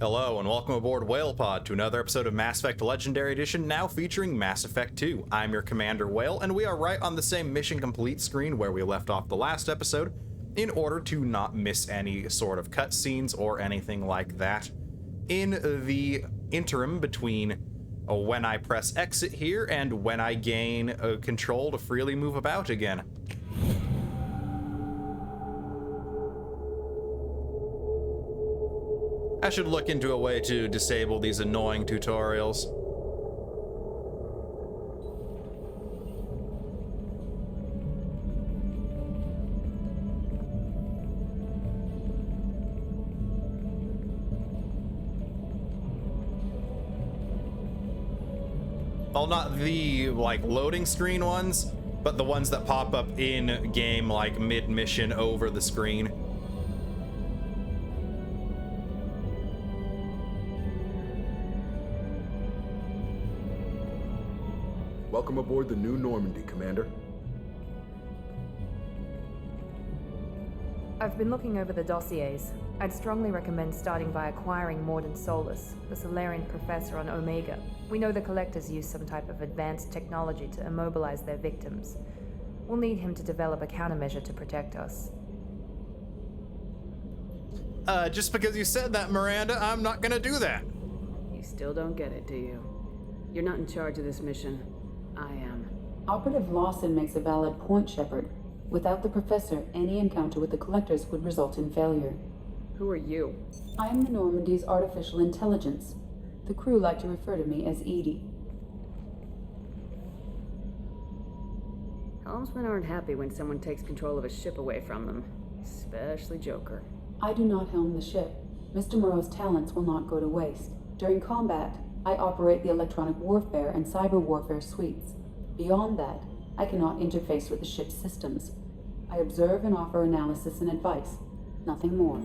Hello and welcome aboard Whale Pod to another episode of Mass Effect Legendary Edition, now featuring Mass Effect 2. I'm your Commander Whale, and we are right on the same mission complete screen where we left off the last episode, in order to not miss any sort of cutscenes or anything like that. In the interim between when I press exit here and when I gain control to freely move about again. I should look into a way to disable these annoying tutorials. Well, not the, loading screen ones, but the ones that pop up in-game, mid-mission over the screen. Welcome aboard the new Normandy, Commander. I've been looking over the dossiers. I'd strongly recommend starting by acquiring Mordin Solus, the Solarian professor on Omega. We know the Collectors use some type of advanced technology to immobilize their victims. We'll need him to develop a countermeasure to protect us. Just because you said that, Miranda, I'm not gonna do that. You still don't get it, do you? You're not in charge of this mission. I am. Operative Lawson makes a valid point, Shepard. Without the Professor, any encounter with the Collectors would result in failure. Who are you? I am the Normandy's artificial intelligence. The crew like to refer to me as Edie. Helmsmen aren't happy when someone takes control of a ship away from them. Especially Joker. I do not helm the ship. Mr. Moreau's talents will not go to waste. During combat, I operate the electronic warfare and cyber warfare suites. Beyond that, I cannot interface with the ship's systems. I observe and offer analysis and advice. Nothing more.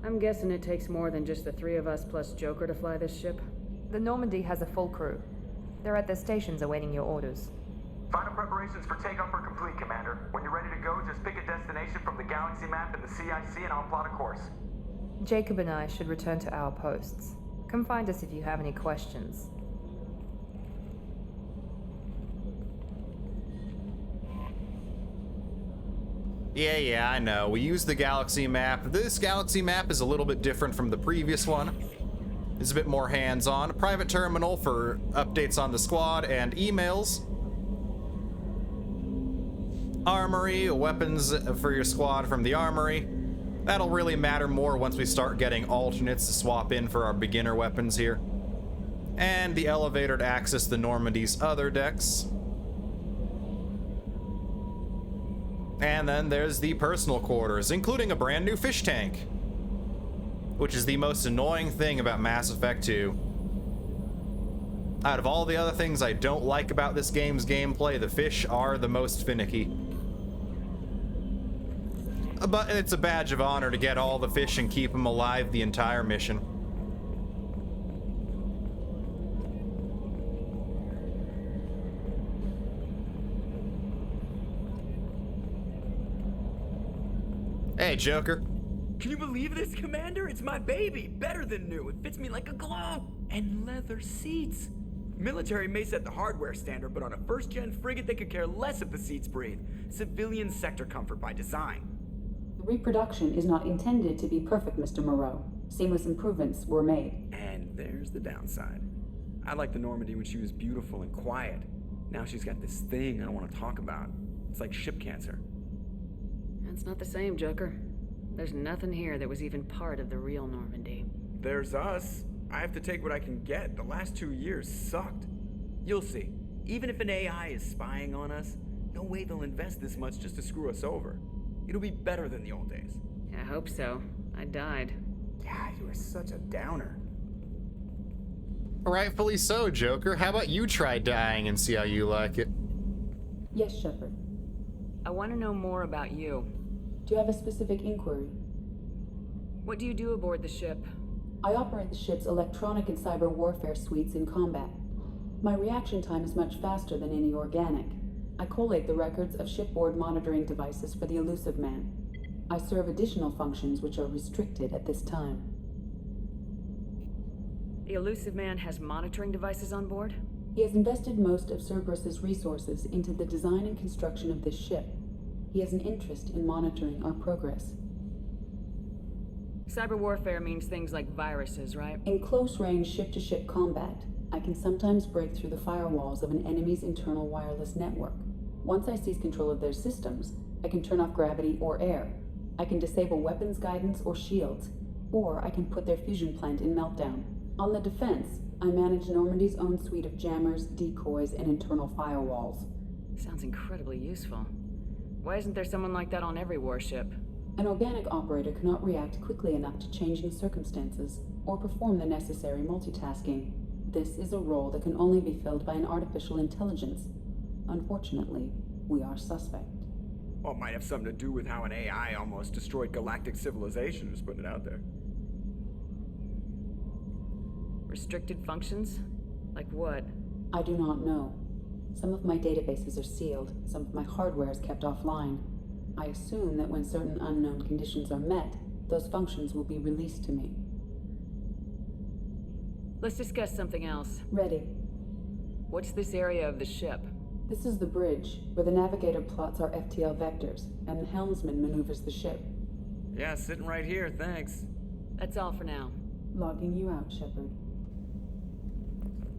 I'm guessing it takes more than just the three of us plus Joker to fly this ship. The Normandy has a full crew. They're at their stations awaiting your orders. Final preparations for takeoff are complete, Commander. When you're ready to go, just pick a destination from the galaxy map in the CIC and I'll plot a course. Jacob and I should return to our posts. Come find us if you have any questions. Yeah, I know. We use the galaxy map. This galaxy map is a little bit different from the previous one. It's a bit more hands-on. A private terminal for updates on the squad and emails. Armory, weapons for your squad from the armory. That'll really matter more once we start getting alternates to swap in for our beginner weapons here. And the elevator to access the Normandy's other decks. And then there's the personal quarters, including a brand new fish tank, which is the most annoying thing about Mass Effect 2. Out of all the other things I don't like about this game's gameplay, the fish are the most finicky. But it's a badge of honor to get all the fish and keep them alive the entire mission. Hey, Joker. Can you believe this, Commander? It's my baby. Better than new. It fits me like a glove. And leather seats. Military may set the hardware standard, but on a first-gen frigate, they could care less if the seats breathe. Civilian sector comfort by design. The reproduction is not intended to be perfect, Mr. Moreau. Seamless improvements were made. And there's the downside. I liked the Normandy when she was beautiful and quiet. Now she's got this thing I don't want to talk about. It's like ship cancer. That's not the same, Joker. There's nothing here that was even part of the real Normandy. There's us. I have to take what I can get. The last 2 years sucked. You'll see. Even if an AI is spying on us, no way they'll invest this much just to screw us over. It'll be better than the old days. I hope so. I died. Yeah, you are such a downer. Rightfully so, Joker. How about you try dying and see how you like it? Yes, Shepard. I want to know more about you. Do you have a specific inquiry? What do you do aboard the ship? I operate the ship's electronic and cyber warfare suites in combat. My reaction time is much faster than any organic. I collate the records of shipboard monitoring devices for the Elusive Man. I serve additional functions which are restricted at this time. The elusive man has monitoring devices on board? He has invested most of Cerberus's resources into the design and construction of this ship. He has an interest in monitoring our progress. Cyber warfare means things like viruses, right? In close-range ship-to-ship combat, I can sometimes break through the firewalls of an enemy's internal wireless network. Once I seize control of their systems, I can turn off gravity or air. I can disable weapons guidance or shields, or I can put their fusion plant in meltdown. On the defense, I manage Normandy's own suite of jammers, decoys, and internal firewalls. Sounds incredibly useful. Why isn't there someone like that on every warship? An organic operator cannot react quickly enough to changing circumstances or perform the necessary multitasking. This is a role that can only be filled by an artificial intelligence. Unfortunately, we are suspect. Well, it might have something to do with how an AI almost destroyed galactic civilization, just putting it out there. Restricted functions? Like what? I do not know. Some of my databases are sealed, some of my hardware is kept offline. I assume that when certain unknown conditions are met, those functions will be released to me. Let's discuss something else. Ready. What's this area of the ship? This is the bridge, where the navigator plots our FTL vectors, and the helmsman maneuvers the ship. Yeah, sitting right here, thanks. That's all for now. Logging you out, Shepard.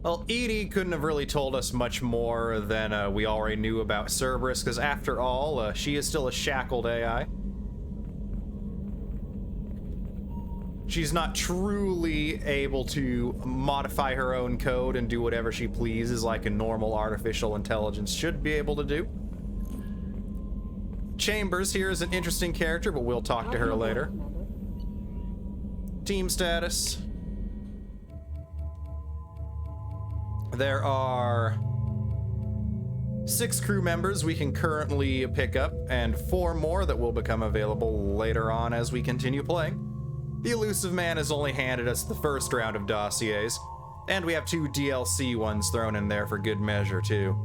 Well, Edie couldn't have really told us much more than we already knew about Cerberus, because after all, she is still a shackled AI. She's not truly able to modify her own code and do whatever she pleases like a normal artificial intelligence should be able to do. Chambers here is an interesting character, but we'll talk to her later. Team status. There are 6 crew members we can currently pick up, and 4 more that will become available later on as we continue playing. The elusive man has only handed us the first round of dossiers, and we have 2 DLC ones thrown in there for good measure, too.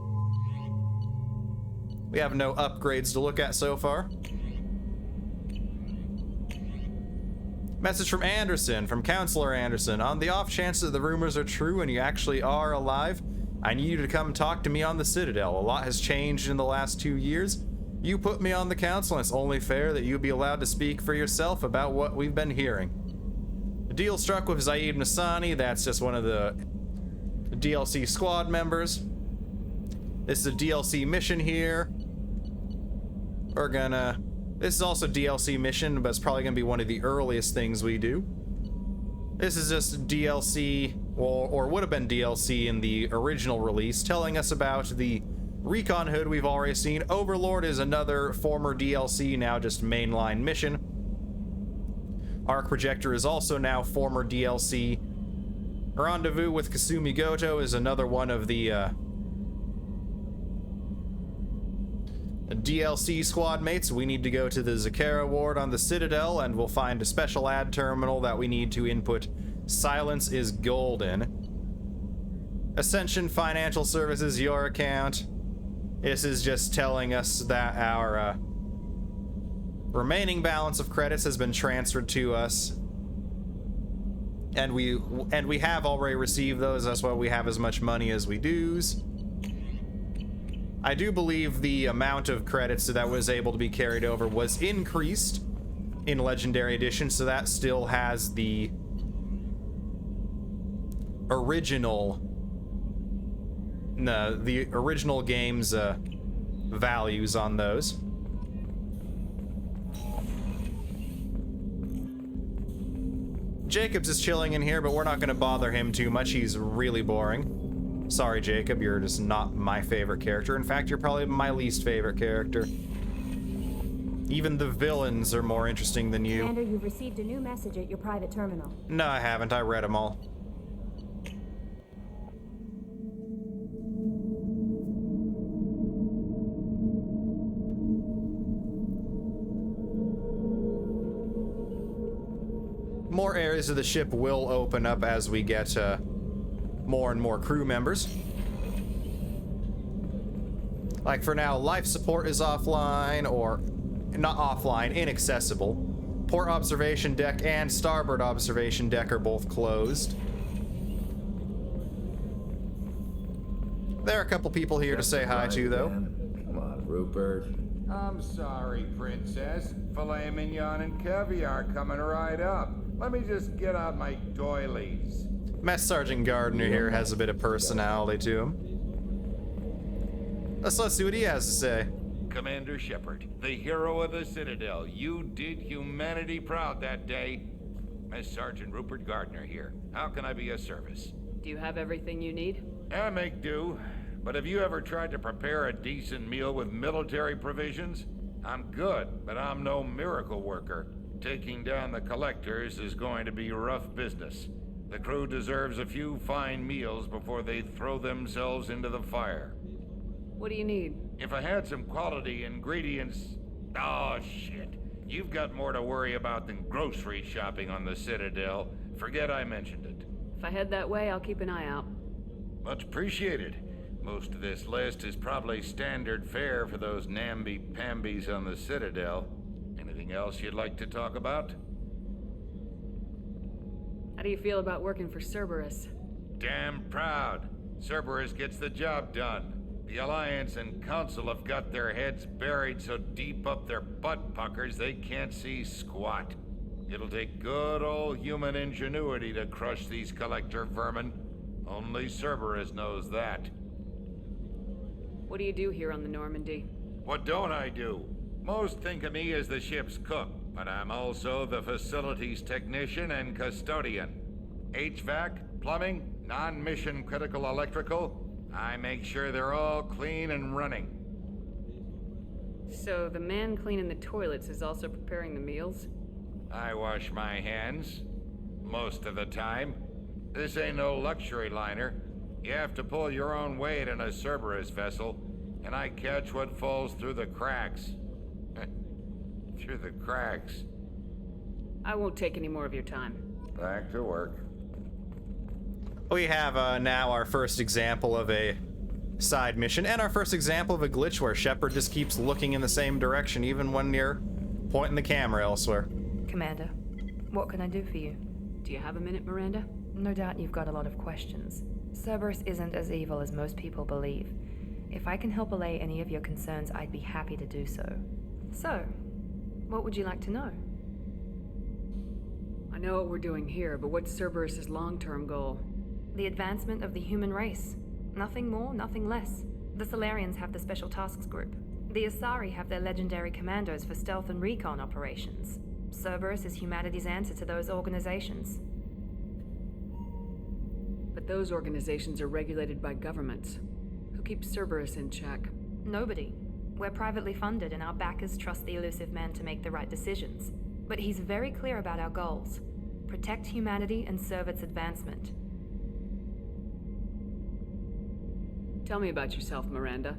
We have no upgrades to look at so far. Message from Anderson, from Counselor Anderson. On the off chance that the rumors are true and you actually are alive, I need you to come talk to me on the Citadel. A lot has changed in the last 2 years. You put me on the council, and it's only fair that you be allowed to speak for yourself about what we've been hearing. The deal struck with Zaid Nassani. That's just one of the DLC squad members. This is a DLC mission here. This is also a DLC mission, but it's probably gonna be one of the earliest things we do. This is just DLC, or would have been DLC in the original release, telling us about the Recon Hood we've already seen. Overlord is another former DLC, now just mainline mission. Arc Projector is also now former DLC. Rendezvous with Kasumi Goto is another one of the DLC squad mates. We need to go to the Zakara ward on the Citadel, and we'll find a special ad terminal that we need to input Silence is Golden. Ascension Financial Services, your account. This is just telling us that our remaining balance of credits has been transferred to us, and we have already received those. That's why we have as much money as we do. I do believe the amount of credits that was able to be carried over was increased in Legendary Edition, so that still has the original game's values on those. Jacobs is chilling in here, but we're not going to bother him too much. He's really boring. Sorry, Jacob, you're just not my favorite character. In fact, you're probably my least favorite character. Even the villains are more interesting than you. Commander, you've received a new message at your private terminal. No, I haven't. I read them all. More areas of the ship will open up as we get more and more crew members. Like for now, life support is offline, or not offline, inaccessible. Port observation deck and starboard observation deck are both closed. There are a couple people here to say hi to, though. Come on, Rupert. I'm sorry, Princess. Filet mignon and caviar coming right up. Let me just get out my doilies. Mess Sergeant Gardner here has a bit of personality to him. Let's see what he has to say. Commander Shepard, the hero of the Citadel. You did humanity proud that day. Mess Sergeant Rupert Gardner here. How can I be of service? Do you have everything you need? I make do. But have you ever tried to prepare a decent meal with military provisions? I'm good, but I'm no miracle worker. Taking down the collectors is going to be rough business. The crew deserves a few fine meals before they throw themselves into the fire. What do you need? If I had some quality ingredients... Oh, shit. You've got more to worry about than grocery shopping on the Citadel. Forget I mentioned it. If I head that way, I'll keep an eye out. Much appreciated. Most of this list is probably standard fare for those namby-pambies on the Citadel. Anything else you'd like to talk about? How do you feel about working for Cerberus? Damn proud. Cerberus gets the job done. The Alliance and Council have got their heads buried so deep up their butt puckers they can't see squat. It'll take good old human ingenuity to crush these collector vermin. Only Cerberus knows that. What do you do here on the Normandy? What don't I do? Most think of me as the ship's cook, but I'm also the facilities technician and custodian. HVAC, plumbing, non-mission critical electrical. I make sure they're all clean and running. So the man cleaning the toilets is also preparing the meals? I wash my hands. Most of the time. This ain't no luxury liner. You have to pull your own weight in a Cerberus vessel, and I catch what falls through the cracks. Through the cracks. I won't take any more of your time. Back to work. We have now our first example of a side mission, and our first example of a glitch where Shepard just keeps looking in the same direction even when you're pointing the camera elsewhere. Commander, what can I do for you? Do you have a minute, Miranda? No doubt you've got a lot of questions. Cerberus isn't as evil as most people believe. If I can help allay any of your concerns, I'd be happy to do so. So, what would you like to know? I know what we're doing here, but what's Cerberus's long-term goal? The advancement of the human race. Nothing more, nothing less. The Solarians have the Special Tasks Group. The Asari have their legendary commandos for stealth and recon operations. Cerberus is humanity's answer to those organizations. But those organizations are regulated by governments. Who keeps Cerberus in check? Nobody. We're privately funded and our backers trust the elusive man to make the right decisions. But he's very clear about our goals. Protect humanity and serve its advancement. Tell me about yourself, Miranda.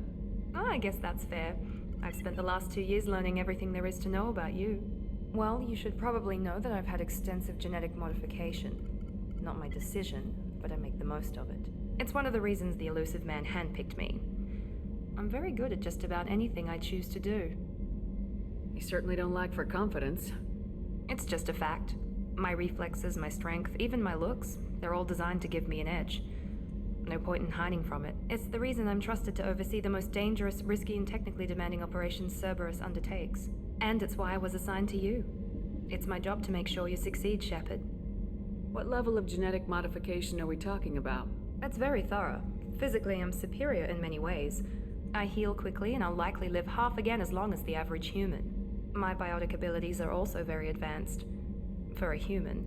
Oh, I guess that's fair. I've spent the last 2 years learning everything there is to know about you. Well, you should probably know that I've had extensive genetic modification. Not my decision, but I make the most of it. It's one of the reasons the elusive man handpicked me. I'm very good at just about anything I choose to do. You certainly don't lack for confidence. It's just a fact. My reflexes, my strength, even my looks, they're all designed to give me an edge. No point in hiding from it. It's the reason I'm trusted to oversee the most dangerous, risky, and technically demanding operations Cerberus undertakes. And it's why I was assigned to you. It's my job to make sure you succeed, Shepard. What level of genetic modification are we talking about? That's very thorough. Physically, I'm superior in many ways. I heal quickly, and I'll likely live half again as long as the average human. My biotic abilities are also very advanced. For a human.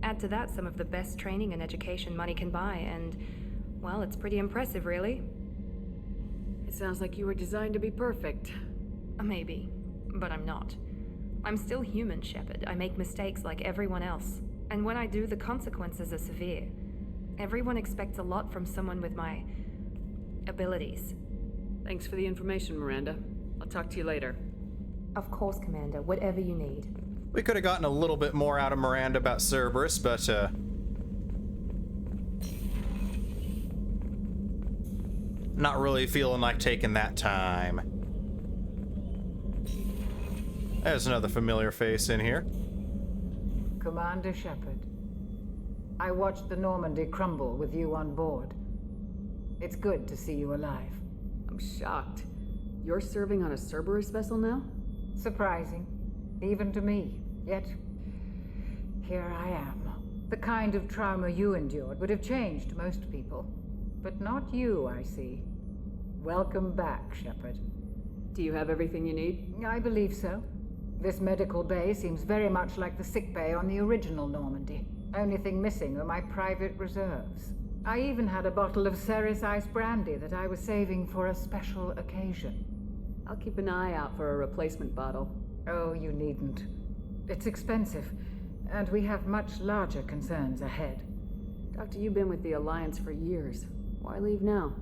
Add to that some of the best training and education money can buy, and... well, it's pretty impressive, really. It sounds like you were designed to be perfect. Maybe, but I'm not. I'm still human, Shepard. I make mistakes like everyone else. And when I do, the consequences are severe. Everyone expects a lot from someone with my... abilities. Thanks for the information, Miranda. I'll talk to you later. Of course, Commander. Whatever you need. We could have gotten a little bit more out of Miranda about Cerberus, but, not really feeling like taking that time. There's another familiar face in here. Commander Shepard, I watched the Normandy crumble with you on board. It's good to see you alive. I'm shocked. You're serving on a Cerberus vessel now? Surprising, even to me. Yet, here I am. The kind of trauma you endured would have changed most people. But not you, I see. Welcome back, Shepard. Do you have everything you need? I believe so. This medical bay seems very much like the sick bay on the original Normandy. Only thing missing are my private reserves. I even had a bottle of Ceres Ice brandy that I was saving for a special occasion. I'll keep an eye out for a replacement bottle. Oh, you needn't. It's expensive, and we have much larger concerns ahead. Doctor, you've been with the Alliance for years. Why leave now?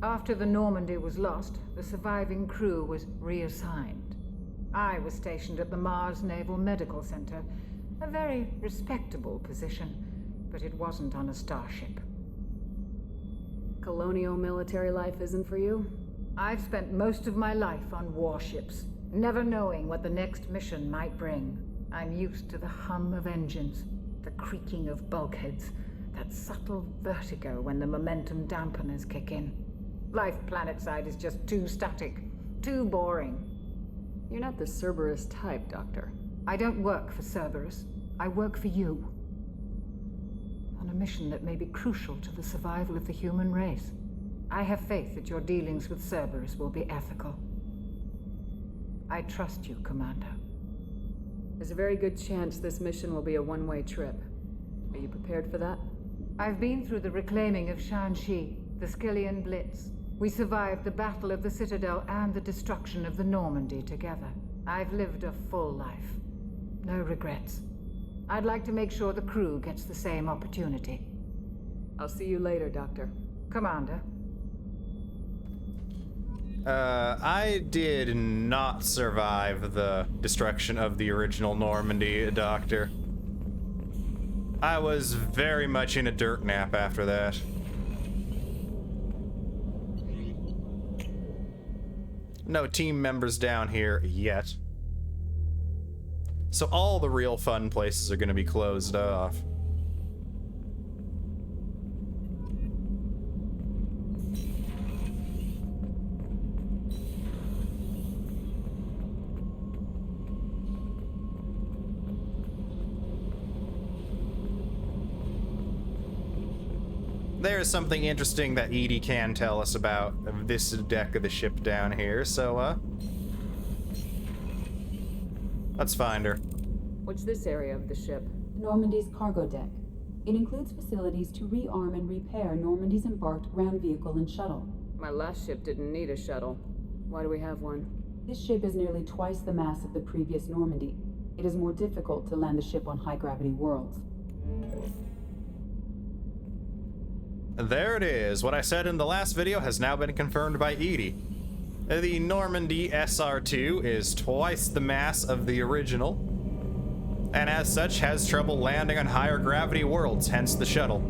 After the Normandy was lost, the surviving crew was reassigned. I was stationed at the Mars Naval Medical Center, a very respectable position, but it wasn't on a starship. Colonial military life isn't for you? I've spent most of my life on warships, never knowing what the next mission might bring. I'm used to the hum of engines, the creaking of bulkheads, that subtle vertigo when the momentum dampeners kick in. Life planetside is just too static, too boring. You're not the Cerberus type, Doctor. I don't work for Cerberus. I work for you. On a mission that may be crucial to the survival of the human race. I have faith that your dealings with Cerberus will be ethical. I trust you, Commander. There's a very good chance this mission will be a one-way trip. Are you prepared for that? I've been through the reclaiming of Shanxi, the Skillian Blitz. We survived the Battle of the Citadel and the destruction of the Normandy together. I've lived a full life. No regrets. I'd like to make sure the crew gets the same opportunity. I'll see you later, Doctor. Commander. I did not survive the destruction of the original Normandy, Doctor. I was very much in a dirt nap after that. No team members down here yet. So all the real fun places are going to be closed off. There's something interesting that Edie can tell us about this deck of the ship down here, so, let's find her. What's this area of the ship? Normandy's cargo deck. It includes facilities to rearm and repair Normandy's embarked ground vehicle and shuttle. My last ship didn't need a shuttle. Why do we have one? This ship is nearly twice the mass of the previous Normandy. It is more difficult to land the ship on high-gravity worlds. There it is. What I said in the last video has now been confirmed by Edie. The Normandy SR-2 is twice the mass of the original, and as such has trouble landing on higher gravity worlds, hence the shuttle.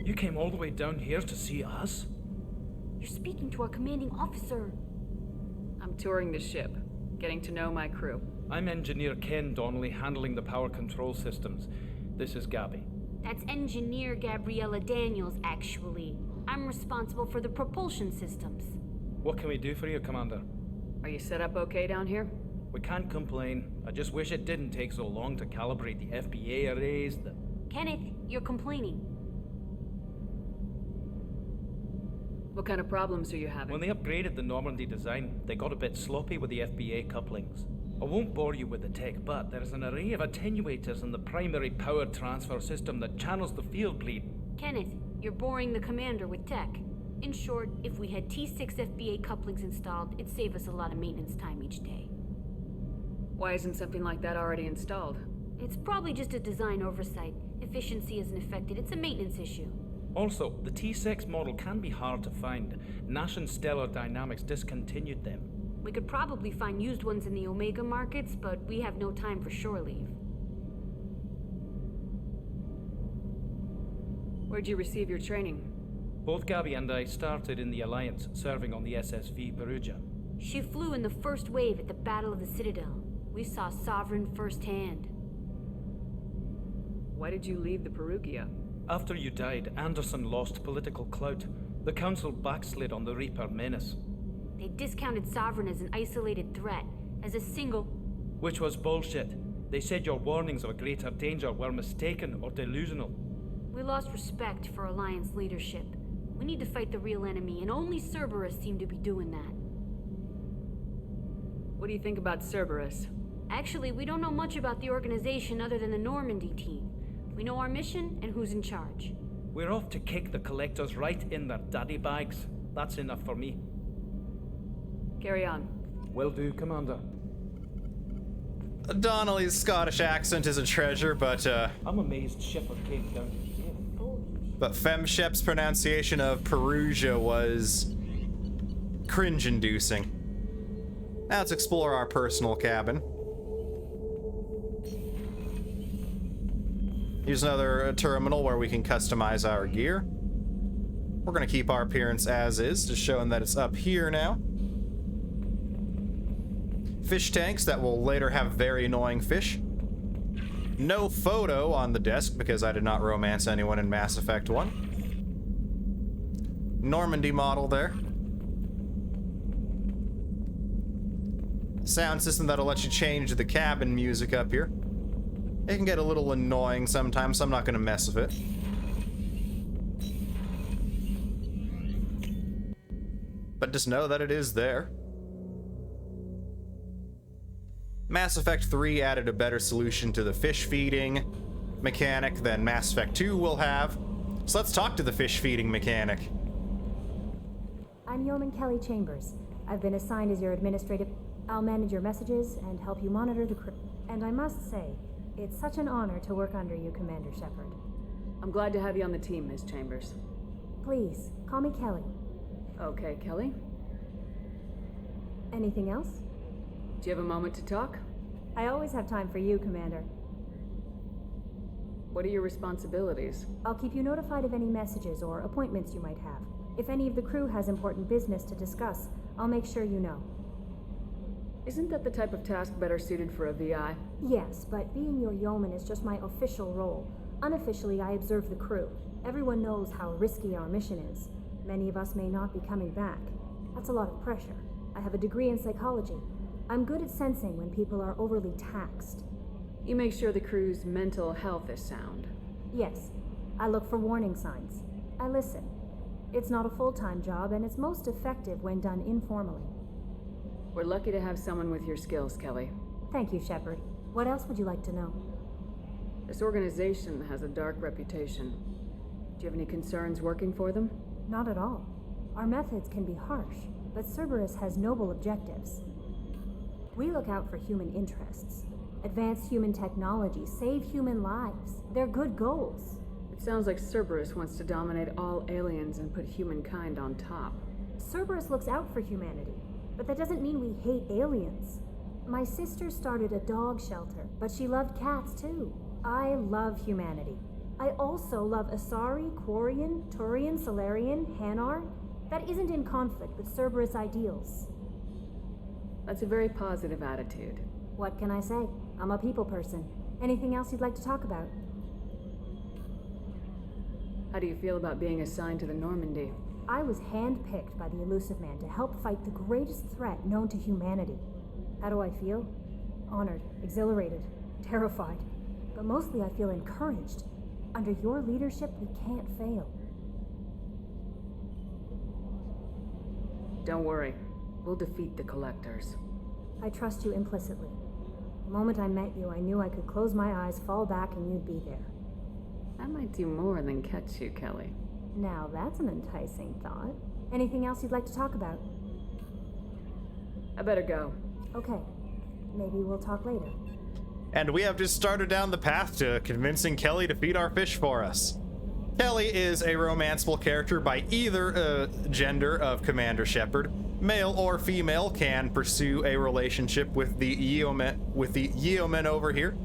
You came all the way down here to see us? You're speaking to our commanding officer. I'm touring the ship, getting to know my crew. I'm Engineer Ken Donnelly, handling the power control systems. This is Gabby. That's Engineer Gabriella Daniels, actually. I'm responsible for the propulsion systems. What can we do for you, Commander? Are you set up okay down here? We can't complain. I just wish it didn't take so long to calibrate the FBA arrays. Kenneth, you're complaining. What kind of problems are you having? When they upgraded the Normandy design, they got a bit sloppy with the FBA couplings. I won't bore you with the tech, but there's an array of attenuators in the primary power transfer system that channels the field bleed. Kenneth, you're boring the commander with tech. In short, if we had T6 FBA couplings installed, it'd save us a lot of maintenance time each day. Why isn't something like that already installed? It's probably just a design oversight. Efficiency isn't affected, it's a maintenance issue. Also, the T6 model can be hard to find. Nash and Stellar Dynamics discontinued them. We could probably find used ones in the Omega markets, but we have no time for shore leave. Where'd you receive your training? Both Gabby and I started in the Alliance, serving on the SSV Perugia. She flew in the first wave at the Battle of the Citadel. We saw Sovereign firsthand. Why did you leave the Perugia? After you died, Anderson lost political clout. The Council backslid on the Reaper menace. They discounted Sovereign as an isolated threat, as a single... Which was bullshit. They said your warnings of a greater danger were mistaken or delusional. We lost respect for Alliance leadership. We need to fight the real enemy, and only Cerberus seem to be doing that. What do you think about Cerberus? Actually, we don't know much about the organization other than the Normandy team. We know our mission and who's in charge. We're off to kick the Collectors right in their daddy bags. That's enough for me. Carry on. Will do, Commander. Donnelly's Scottish accent is a treasure, but I'm amazed Shepard came down here. but FemShep's pronunciation of Perugia was cringe-inducing. Now let's explore our personal cabin. Here's another terminal where we can customize our gear. We're gonna keep our appearance as is, just showing that it's up here now. Fish tanks that will later have very annoying fish. No photo on the desk because I did not romance anyone in Mass Effect 1. Normandy model there. Sound system that'll let you change the cabin music up here. It can get a little annoying sometimes, so I'm not going to mess with it. But just know that it is there. Mass Effect 3 added a better solution to the fish feeding mechanic than Mass Effect 2 will have. So let's talk to the fish feeding mechanic. I'm Yeoman Kelly Chambers. I've been assigned as your administrative... I'll manage your messages and help you monitor the crew. And I must say, it's such an honor to work under you, Commander Shepard. I'm glad to have you on the team, Miss Chambers. Please, call me Kelly. Okay, Kelly. Anything else? Do you have a moment to talk? I always have time for you, Commander. What are your responsibilities? I'll keep you notified of any messages or appointments you might have. If any of the crew has important business to discuss, I'll make sure you know. Isn't that the type of task better suited for a VI? Yes, but being your yeoman is just my official role. Unofficially, I observe the crew. Everyone knows how risky our mission is. Many of us may not be coming back. That's a lot of pressure. I have a degree in psychology. I'm good at sensing when people are overly taxed. You make sure the crew's mental health is sound. Yes. I look for warning signs. I listen. It's not a full-time job, and it's most effective when done informally. We're lucky to have someone with your skills, Kelly. Thank you, Shepard. What else would you like to know? This organization has a dark reputation. Do you have any concerns working for them? Not at all. Our methods can be harsh, but Cerberus has noble objectives. We look out for human interests. Advance human technology, save human lives. They're good goals. It sounds like Cerberus wants to dominate all aliens and put humankind on top. Cerberus looks out for humanity, but that doesn't mean we hate aliens. My sister started a dog shelter, but she loved cats too. I love humanity. I also love Asari, Quarian, Turian, Solarian, Hanar. That isn't in conflict with Cerberus ideals. That's a very positive attitude. What can I say? I'm a people person. Anything else you'd like to talk about? How do you feel about being assigned to the Normandy? I was handpicked by the Elusive Man to help fight the greatest threat known to humanity. How do I feel? Honored, exhilarated, terrified. But mostly I feel encouraged. Under your leadership, we can't fail. Don't worry. We'll defeat the Collectors. I trust you implicitly. The moment I met you, I knew I could close my eyes, fall back, and you'd be there. I might do more than catch you, Kelly. Now that's an enticing thought. Anything else you'd like to talk about? I better go. Okay. Maybe we'll talk later. And we have just started down the path to convincing Kelly to feed our fish for us. Kelly is a romanceable character by either gender of Commander Shepard. Male or female can pursue a relationship with the yeoman over here.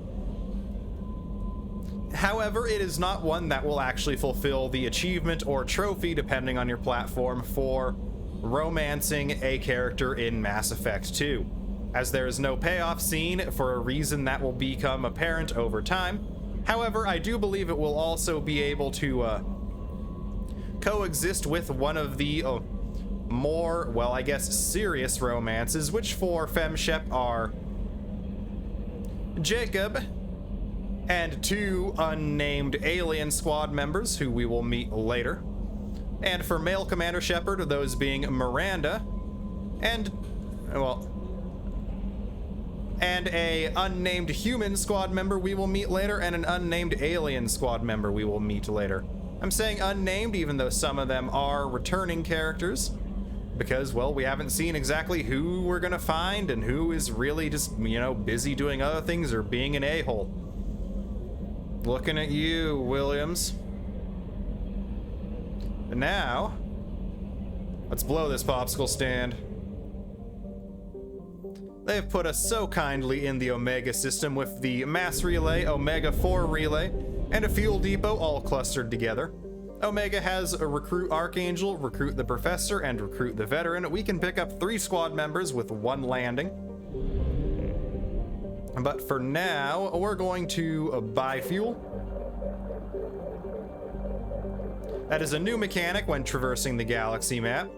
However, it is not one that will actually fulfill the achievement or trophy, depending on your platform, for romancing a character in Mass Effect 2. As there is no payoff scene for a reason that will become apparent over time, However, I do believe it will also be able to coexist with one of the more, well, I guess, serious romances, which for FemShep are Jacob and 2 unnamed alien squad members who we will meet later. And for male Commander Shepard, those being Miranda and, well, and a unnamed human squad member we will meet later, and an unnamed alien squad member we will meet later. I'm saying unnamed even though some of them are returning characters, because, well, we haven't seen exactly who we're gonna find and who is really just, you know, busy doing other things or being an a-hole. Looking at you, Williams. And now, let's blow this popsicle stand. They've put us so kindly in the Omega system with the mass relay, Omega 4 relay, and a fuel depot all clustered together. Omega has a recruit Archangel, recruit the Professor, and recruit the Veteran. We can pick up 3 squad members with 1 landing. But for now, we're going to buy fuel. That is a new mechanic when traversing the galaxy map.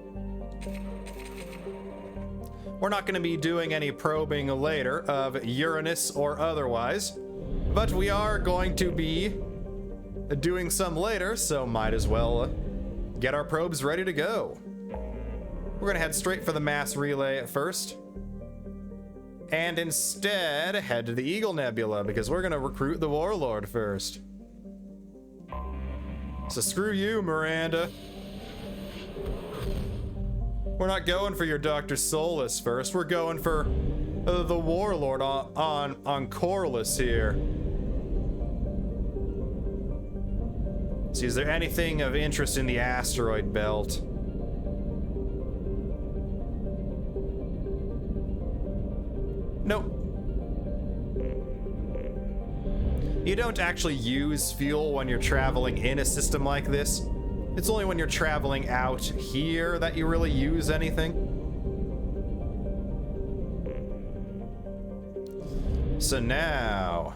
We're not going to be doing any probing later of Uranus or otherwise, but we are going to be doing some later, so might as well get our probes ready to go. We're going to head straight for the mass relay at first, and instead head to the Eagle Nebula because we're going to recruit the Warlord first. So screw you, Miranda. We're not going for your Dr. Solus first. We're going for the Warlord on Corliss here. See, is there anything of interest in the asteroid belt? Nope. You don't actually use fuel when you're traveling in a system like this. It's only when you're traveling out here that you really use anything. So now,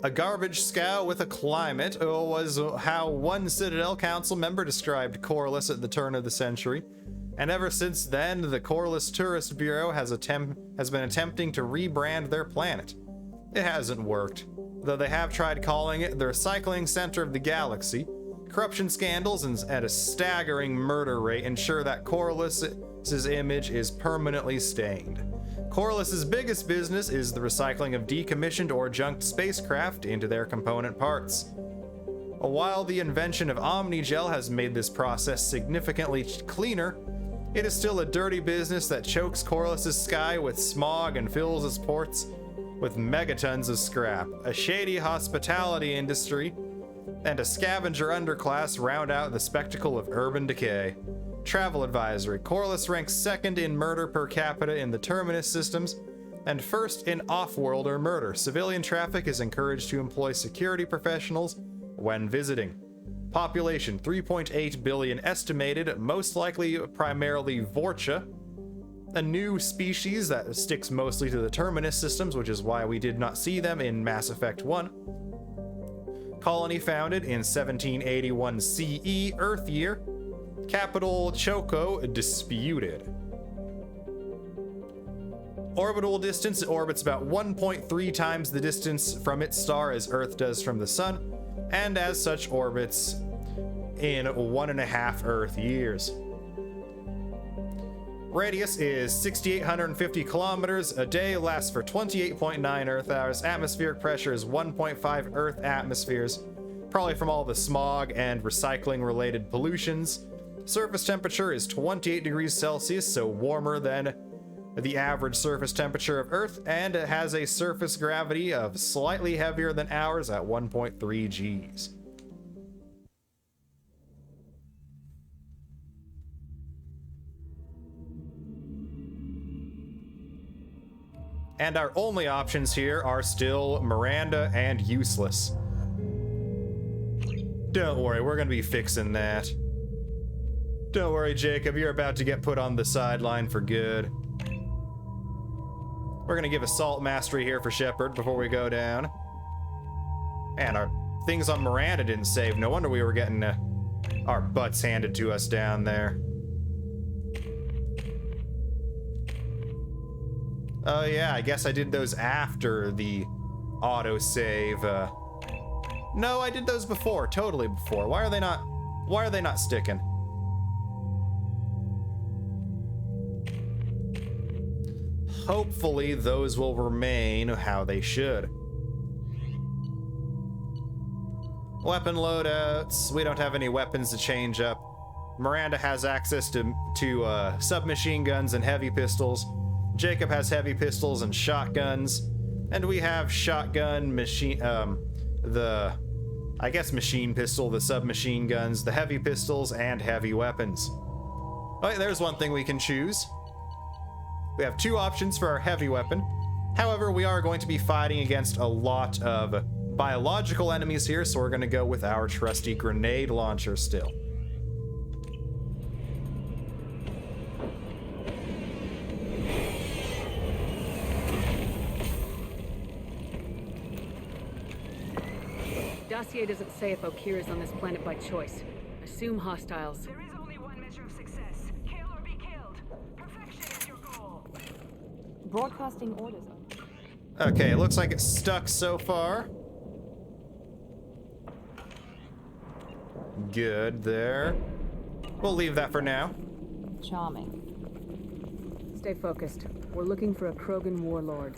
a garbage scow with a climate was how one Citadel Council member described Corliss at the turn of the century. And ever since then, the Corliss Tourist Bureau has been attempting to rebrand their planet. It hasn't worked, though they have tried calling it the recycling center of the galaxy. Corruption scandals and a staggering murder rate ensure that Corliss's image is permanently stained. Corliss's biggest business is the recycling of decommissioned or junked spacecraft into their component parts. While the invention of Omnigel has made this process significantly cleaner, it is still a dirty business that chokes Corliss's sky with smog and fills its ports with megatons of scrap. A shady hospitality industry and a scavenger underclass round out the spectacle of urban decay. Travel advisory. Corliss ranks 2nd in murder per capita in the Terminus systems and 1st in off-worlder murder. Civilian traffic is encouraged to employ security professionals when visiting. Population 3.8 billion estimated, most likely primarily Vorcha, a new species that sticks mostly to the Terminus systems, which is why we did not see them in Mass Effect 1. Colony founded in 1781 CE, Earth year. Capital Choco disputed. Orbital distance: it orbits about 1.3 times the distance from its star as Earth does from the Sun, and as such orbits in 1.5 Earth years. Radius is 6,850 kilometers. A day lasts for 28.9 Earth hours. Atmospheric pressure is 1.5 Earth atmospheres, probably from all the smog and recycling related pollutions. Surface temperature is 28 degrees Celsius, so warmer than the average surface temperature of Earth, and it has a surface gravity of slightly heavier than ours at 1.3 Gs. And our only options here are still Miranda and Useless. Don't worry, we're gonna be fixing that. Don't worry, Jacob, you're about to get put on the sideline for good. We're gonna give assault mastery here for Shepard before we go down. And our things on Miranda didn't save. No wonder we were getting our butts handed to us down there. Oh yeah, I guess I did those after the autosave. No, I did those before, totally before. Why are they not sticking? Hopefully those will remain how they should. Weapon loadouts. We don't have any weapons to change up. Miranda has access to submachine guns and heavy pistols. Jacob has heavy pistols and shotguns. And we have shotgun, machine pistol, the submachine guns, the heavy pistols, and heavy weapons. Okay, there's one thing we can choose. We have 2 options for our heavy weapon. However, we are going to be fighting against a lot of biological enemies here, so we're going to go with our trusty grenade launcher still. Dossier doesn't say if Okir is on this planet by choice. Assume hostiles. There is only one measure of success. Kill or be killed. Perfection is your goal. Broadcasting orders. Okay, it looks like it's stuck so far. Good there. We'll leave that for now. Charming. Stay focused. We're looking for a Krogan warlord.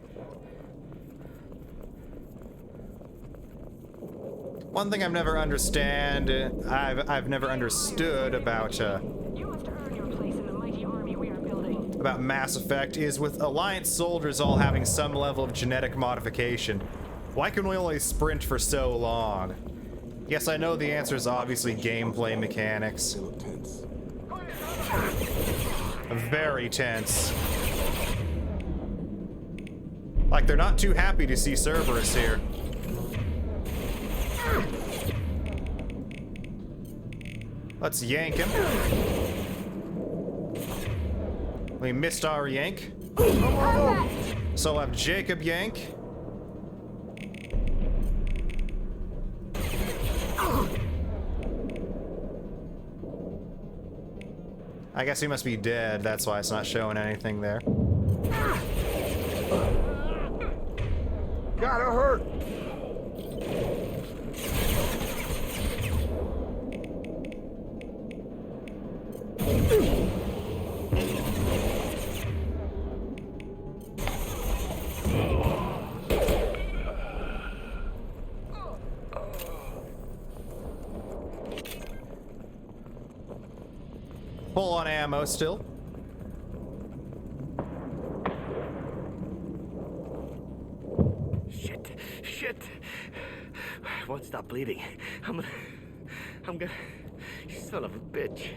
One thing I've never I've never understood about You must earn your place in the mighty army we are building. about Mass Effect is with Alliance soldiers all having some level of genetic modification. Why can we only sprint for so long? Yes, I know the answer is obviously gameplay mechanics. Very tense. Like, they're not too happy to see Cerberus here. Let's yank him. We missed our yank. So I'll have Jacob yank. I guess he must be dead, that's why it's not showing anything there. Gotta hurt! Full on ammo still. Shit. I won't stop bleeding. I'm gonna... You son of a bitch.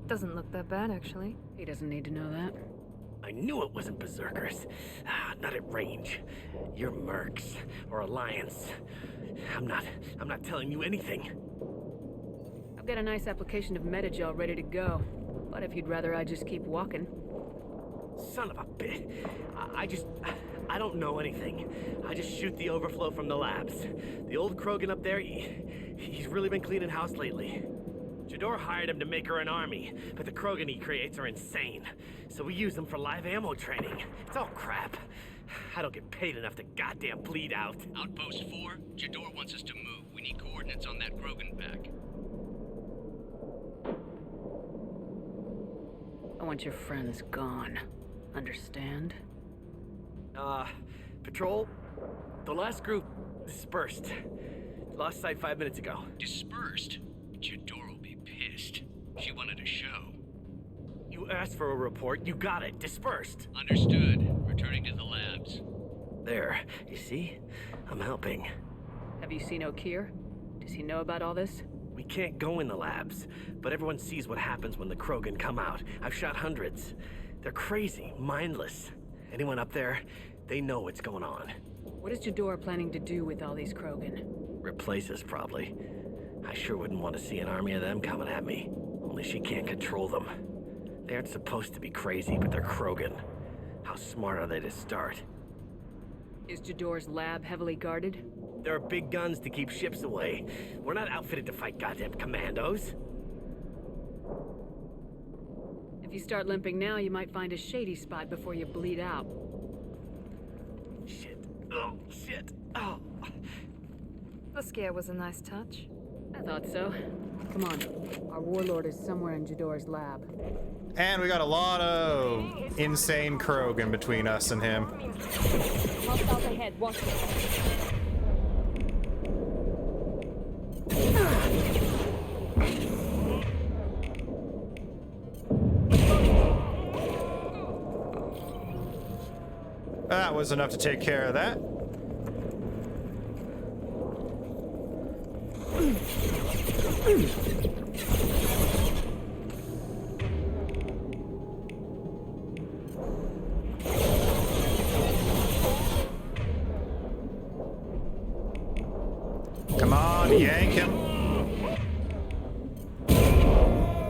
Doesn't look that bad, actually. He doesn't need to know that. I knew it wasn't Berserkers. Not at range. You're Mercs or Alliance. I'm not telling you anything. I've got a nice application of Metagel ready to go. But if you'd rather I just keep walking. Son of a bitch. I don't know anything. I just shoot the overflow from the labs. The old Krogan up there, he's really been cleaning house lately. Jador hired him to make her an army, but the Krogan he creates are insane. So we use them for live ammo training. It's all crap. I don't get paid enough to goddamn bleed out. Outpost 4, Jador wants us to move. We need coordinates on that Krogan pack. I want your friends gone. Understand? Patrol, the last group dispersed. Lost sight 5 minutes ago. Dispersed? Jador will be pissed. She wanted a show. You asked for a report, you got it. Dispersed. Understood. Returning to the labs. There, you see? I'm helping. Have you seen Okir? Does he know about all this? We can't go in the labs, but everyone sees what happens when the Krogan come out. I've shot hundreds. They're crazy, mindless. Anyone up there, they know what's going on. What is Jador planning to do with all these Krogan? Replace us, probably. I sure wouldn't want to see an army of them coming at me. Only she can't control them. They aren't supposed to be crazy, but they're Krogan. How smart are they to start? Is Jador's lab heavily guarded? There are big guns to keep ships away. We're not outfitted to fight goddamn commandos. If you start limping now, you might find a shady spot before you bleed out. Shit. Oh, shit. Oh. The scare was a nice touch. I thought so. Come on. Our warlord is somewhere in Jador's lab. And we got a lot of insane KROGAN between us and him. Hostiles ahead. Watch it. That was enough to take care of that. Come on, yank him.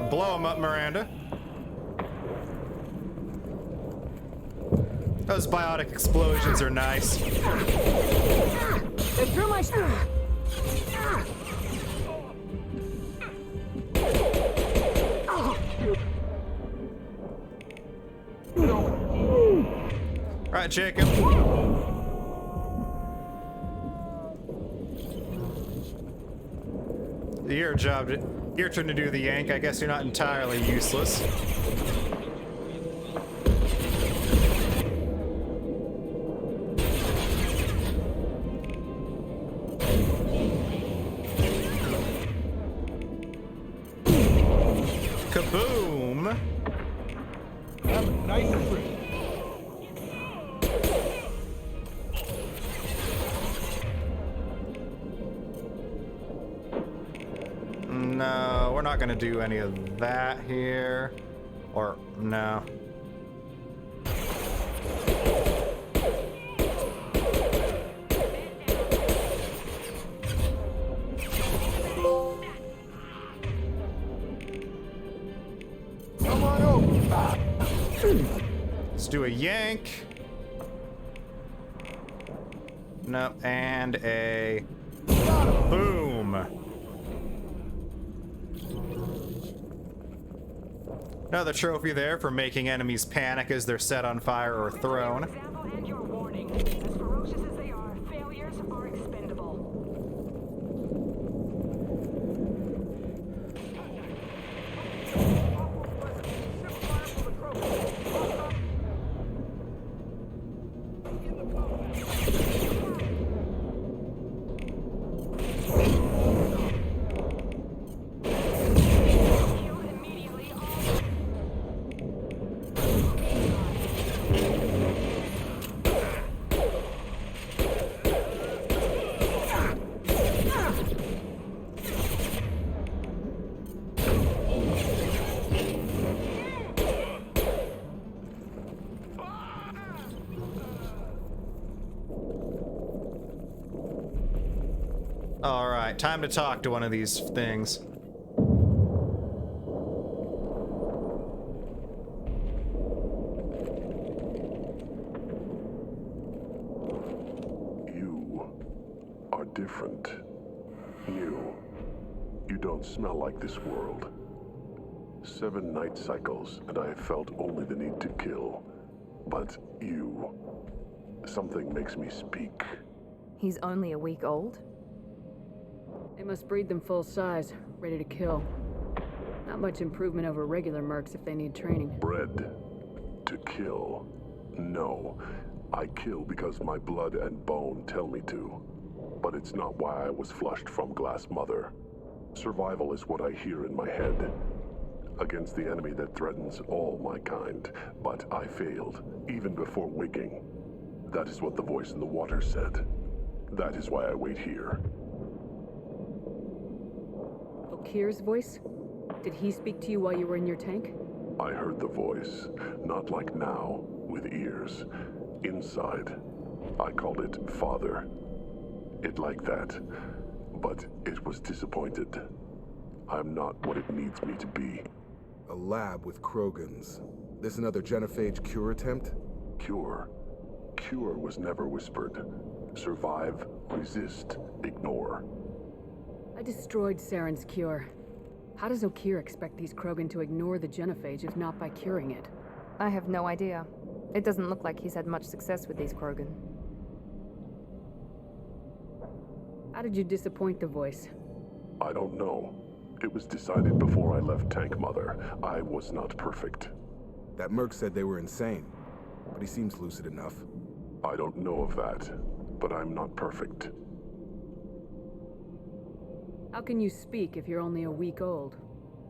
Blow him up, Miranda. Those biotic explosions are nice. They threw my Right, Jacob. Your job, your turn to do the yank. I guess you're not entirely useless. Kaboom! Nice and free. No, we're not gonna do any of that here. Or, no. Come on over. Let's do a yank. No, and a boom. Another trophy there for making enemies panic as they're set on fire or thrown. And your warning. As ferocious as they are, failures are expendable. All right, time to talk to one of these things. You are different. New. You don't smell like this world. 7 night cycles, and I have felt only the need to kill. But you... something makes me speak. He's only a week old? They must breed them full size, ready to kill. Not much improvement over regular mercs if they need training. Bred to kill. No. I kill because my blood and bone tell me to. But it's not why I was flushed from Glass Mother. Survival is what I hear in my head. Against the enemy that threatens all my kind. But I failed, even before waking. That is what the voice in the water said. That is why I wait here. Kir's voice? Did he speak to you while you were in your tank? I heard the voice, not like now, with ears. Inside. I called it Father. It like that. But it was disappointed. I'm not what it needs me to be. A lab with KROGANs. This another genophage cure attempt? Cure? cure was never whispered. Survive, resist, ignore. I destroyed Saren's cure. How does Okeer expect these Krogan to ignore the genophage if not by curing it? I have no idea. It doesn't look like he's had much success with these Krogan. How did you disappoint the voice? I don't know. It was decided before I left Tank Mother. I was not perfect. That merc said they were insane, but he seems lucid enough. I don't know of that, but I'm not perfect. How can you speak if you're only a week old?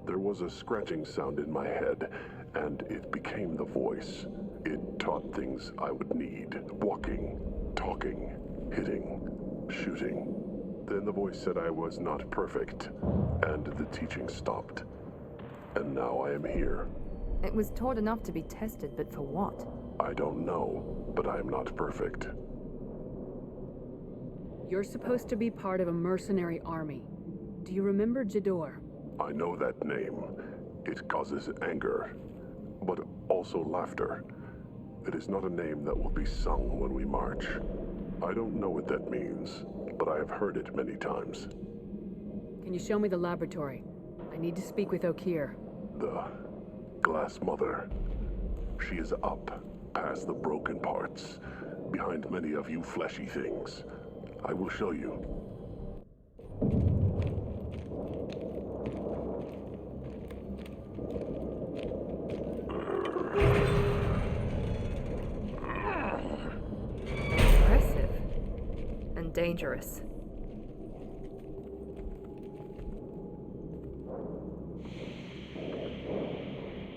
There was a scratching sound in my head, and it became the voice. It taught things I would need. Walking, talking, hitting, shooting. Then the voice said I was not perfect, and the teaching stopped. And now I am here. It was taught enough to be tested, but for what? I don't know, but I am not perfect. You're supposed to be part of a mercenary army. Do you remember Jador? I know that name. It causes anger, but also laughter. It is not a name that will be sung when we march. I don't know what that means, but I have heard it many times. Can you show me the laboratory? I need to speak with Okeer. The Glass Mother. She is up, past the broken parts, behind many of you fleshy things. I will show you. Impressive. And dangerous.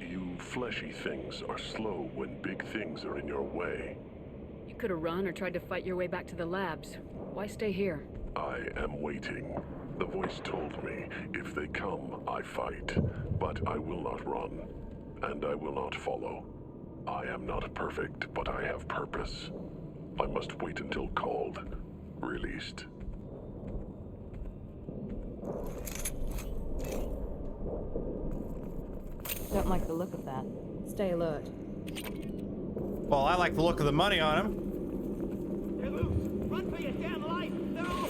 You fleshy things are slow when big things are in your way. You could have run or tried to fight your way back to the labs. Why stay here? I am waiting. The voice told me, if they come, I fight. But I will not run, and I will not follow. I am not perfect, but I have purpose. I must wait until called, released. Don't like the look of that. Stay alert. Well, I like the look of the money on him. They're loose! Run for your damn life! They're all...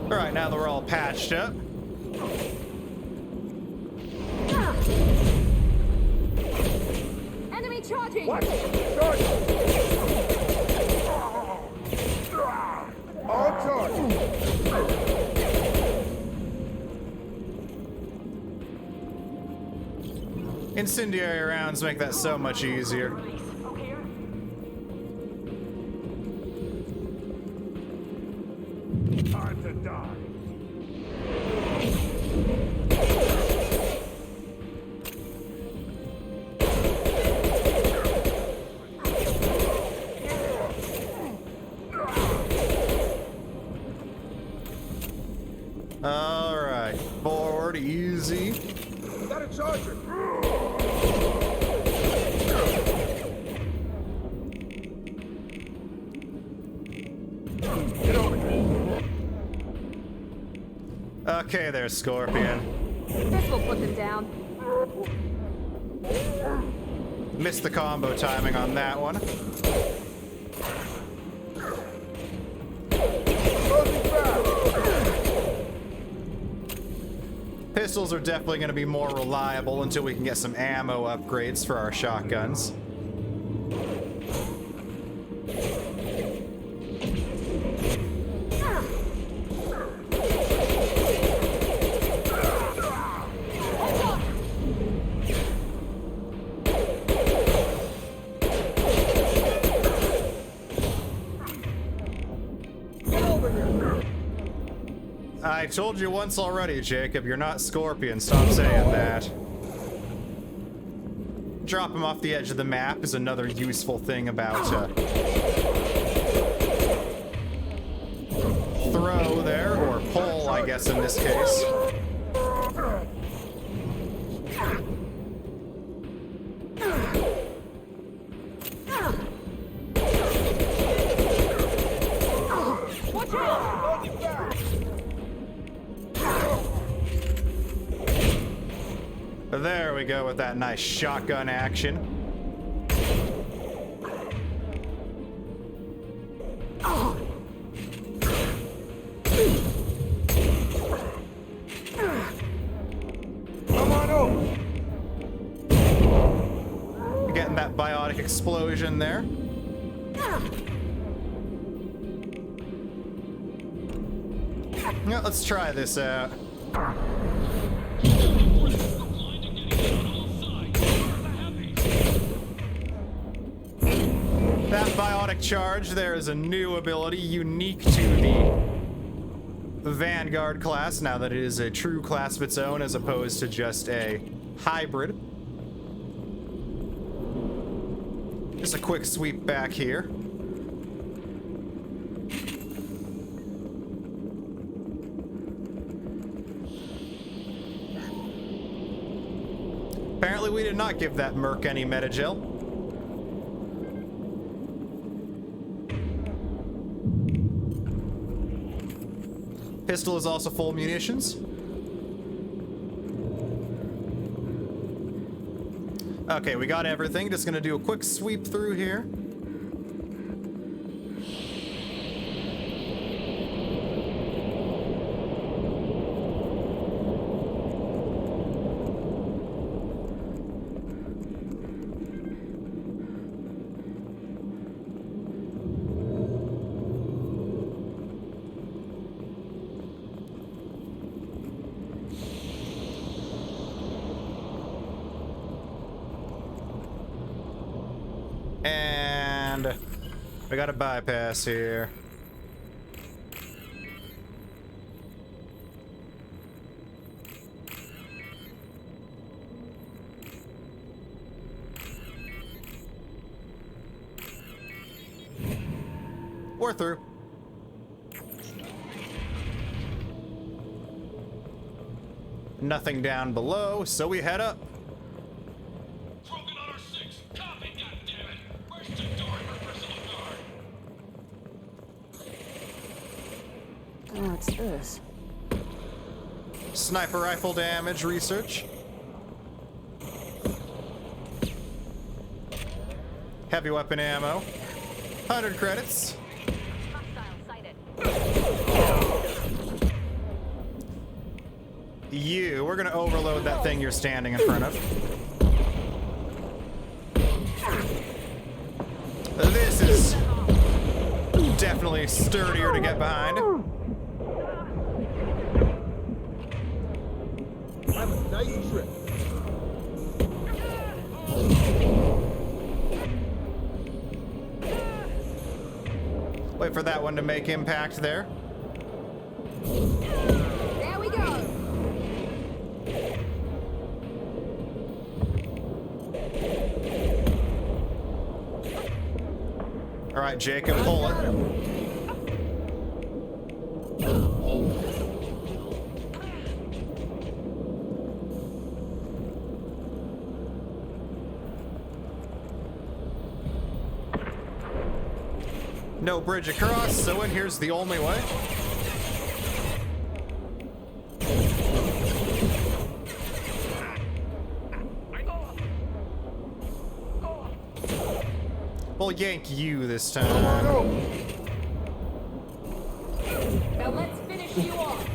All right, now that we're all patched up. Enemy charging! What? Charge! All charge! Incendiary rounds make that so much easier. Time to die. All right, forward, easy. Got a charger! Get over here. Okay, there, Scorpion. This will put them down. Missed the combo timing on that one. Pistols are definitely going to be more reliable until we can get some ammo upgrades for our shotguns. I told you once already, Jacob, you're not Scorpion. Stop saying that. Drop him off the edge of the map is another useful thing about throw there, or pull, I guess, in this case. we go with that nice shotgun action. Come on over. Getting that biotic explosion there. Yeah, let's try this out. That biotic charge there is a new ability unique to the Vanguard class, now that it is a true class of its own as opposed to just a hybrid. Just a quick sweep back here. Apparently we did not give that merc any metagel. Pistol is also full munitions. Okay, we got everything. Just gonna do a quick sweep through here. And we got a bypass here. We're through. Nothing down below, so we head up. What's this? Sniper rifle damage research. Heavy weapon ammo. 100 credits. We're gonna overload that thing you're standing in front of. This is definitely sturdier to get behind. Have a nice trip. Wait for that one to make impact there. There we go. All right, Jacob, pull it. No bridge across, so in here's the only way. We'll yank you this time. Now let's finish you off.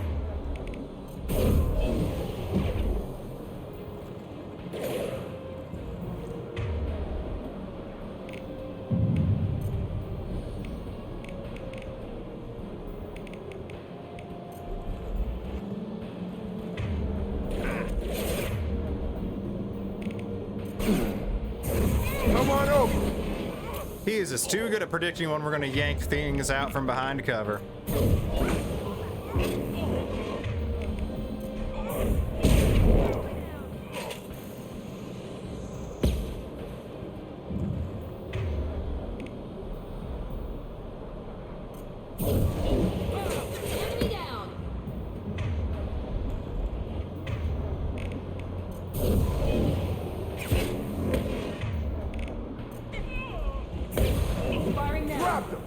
Come on over. He is just too good at predicting when we're going to yank things out from behind cover. Enemy down. Firing now. Dropped him.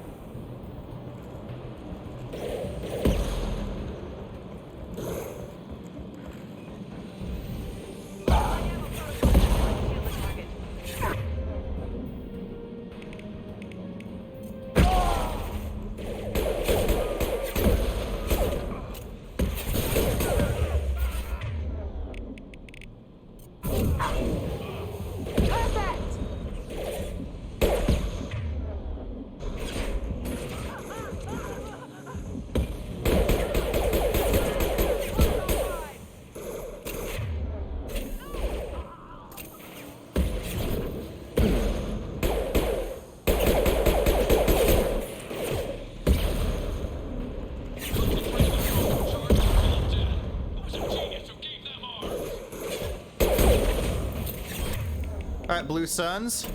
Blue Suns.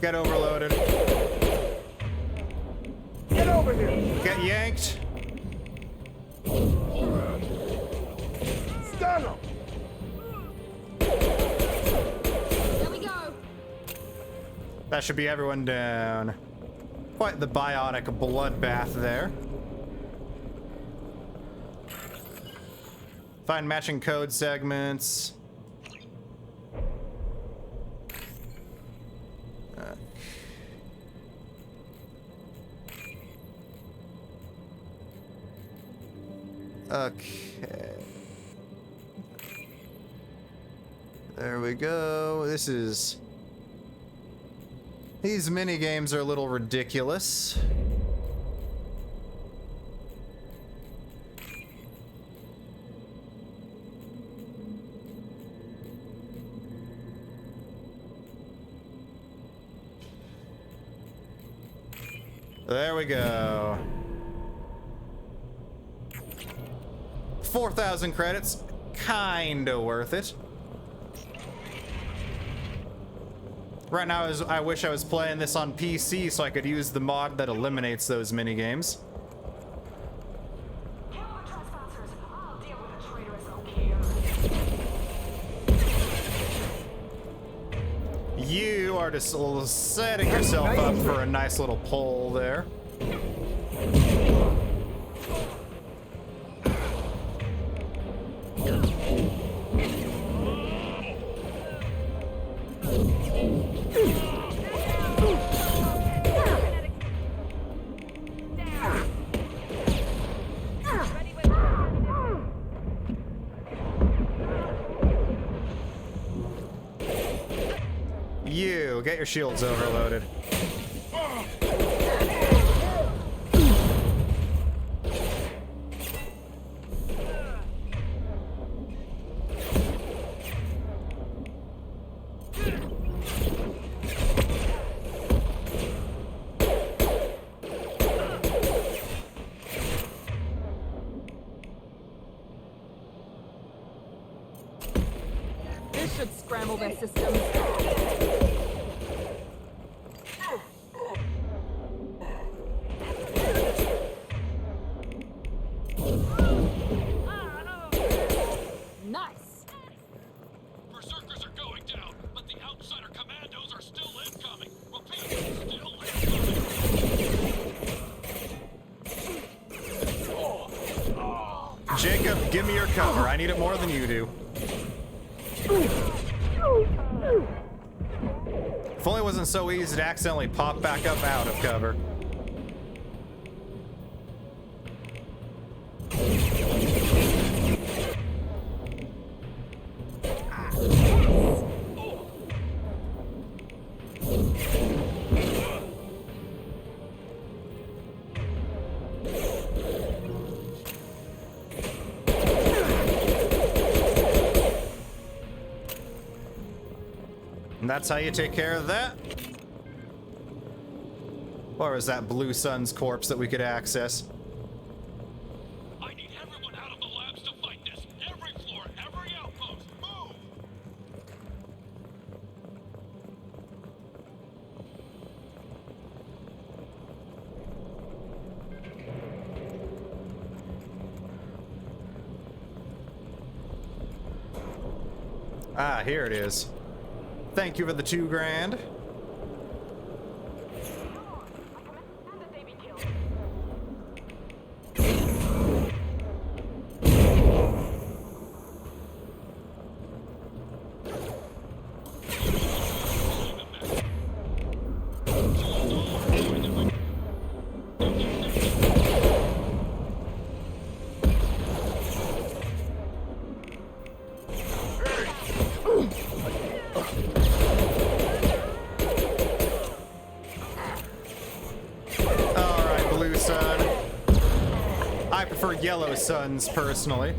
Get overloaded. Get over here! Get yanked. Stun him! There we go. That should be everyone down. Quite the biotic bloodbath there. Find matching code segments. Okay. There we go. This is... These mini games are a little ridiculous. There we go. 4,000 credits. Kinda worth it. Right now, I wish I was playing this on PC so I could use the mod that eliminates those minigames. You are just setting yourself up for a nice little pull there. You get your shields overloaded. This should scramble their systems. Nice. Berserkers are going down, but the outsider commandos are still incoming. Repeat, still incoming. Jacob, give me your cover. I need it more than you do. If only it wasn't so easy to accidentally pop back up out of cover. And that's how you take care of that. Or was that Blue Sun's corpse that we could access? I need everyone out of the labs to fight this. Every floor, every outpost, move! Ah, here it is. Thank you for the $2 grand. I prefer Yellow Suns, personally.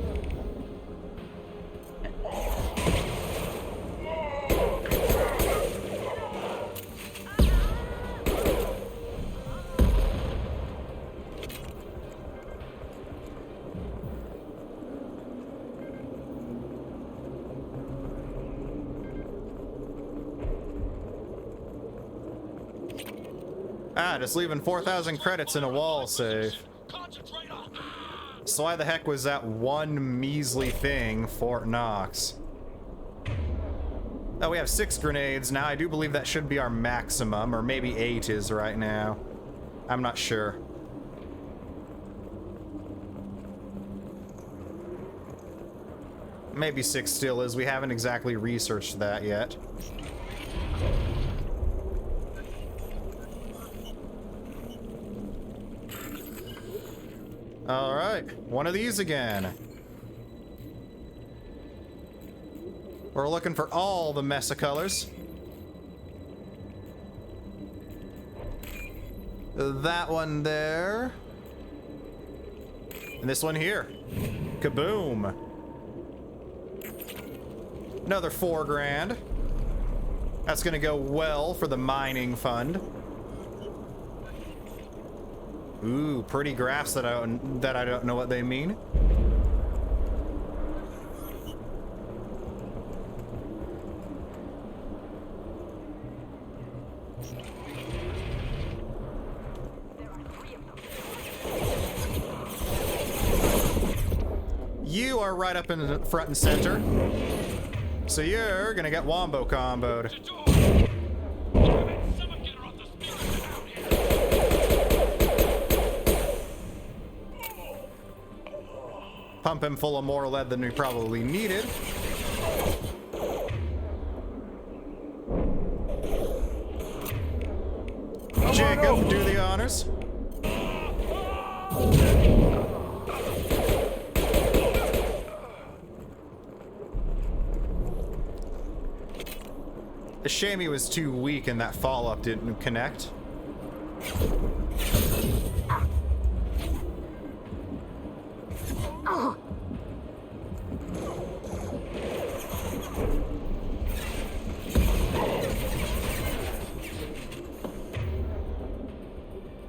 Ah, just leaving 4,000 credits in a wall safe. So why the heck was that one measly thing Fort Knox? Oh, we have 6 grenades now. I do believe that should be our maximum, or maybe 8 is right now. I'm not sure. Maybe 6 still is. We haven't exactly researched that yet. All right, one of these again. We're looking for all the mesa colors. That one there. And this one here. Kaboom. Another 4 grand. That's gonna go well for the mining fund. Ooh, pretty graphs that I don't know what they mean. You are right up in the front and center. So you're gonna get wombo comboed. Pump him full of more lead than we probably needed. Jacob, do the honors. A shame he was too weak and that follow-up didn't connect.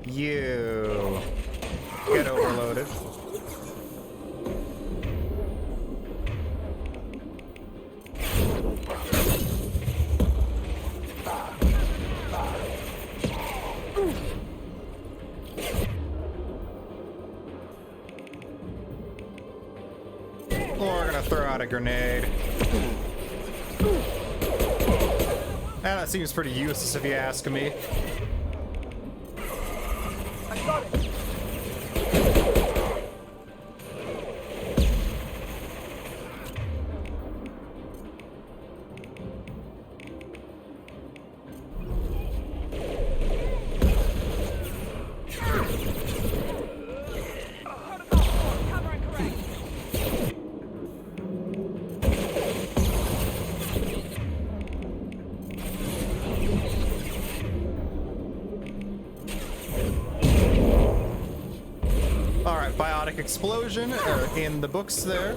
You get overloaded. We're gonna throw out a grenade. That seems pretty useless if you ask me. Explosion in the books there.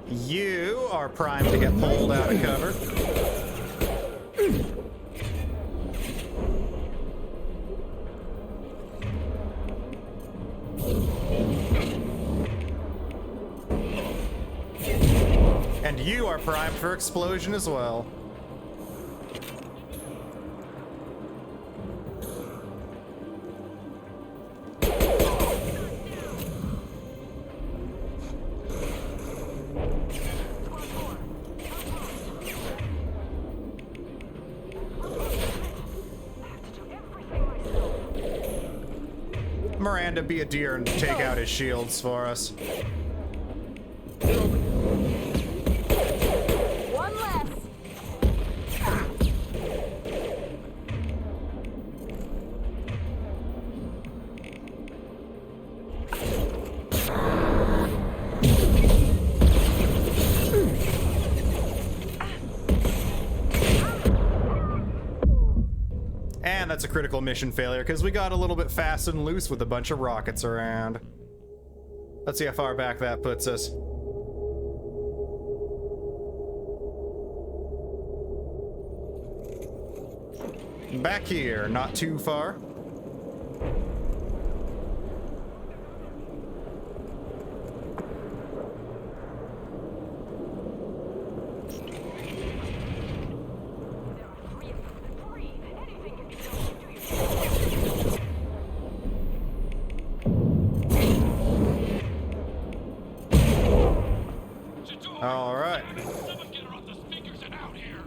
You are primed to get pulled out of cover. And you are primed for explosion as well. Miranda, be a deer and take out his shields for us. One less. And that's a critical mission failure because we got a little bit fast and loose with a bunch of rockets around. Let's see how far back that puts us. Back here, not too far. All right. Someone get her off the speakers and out here.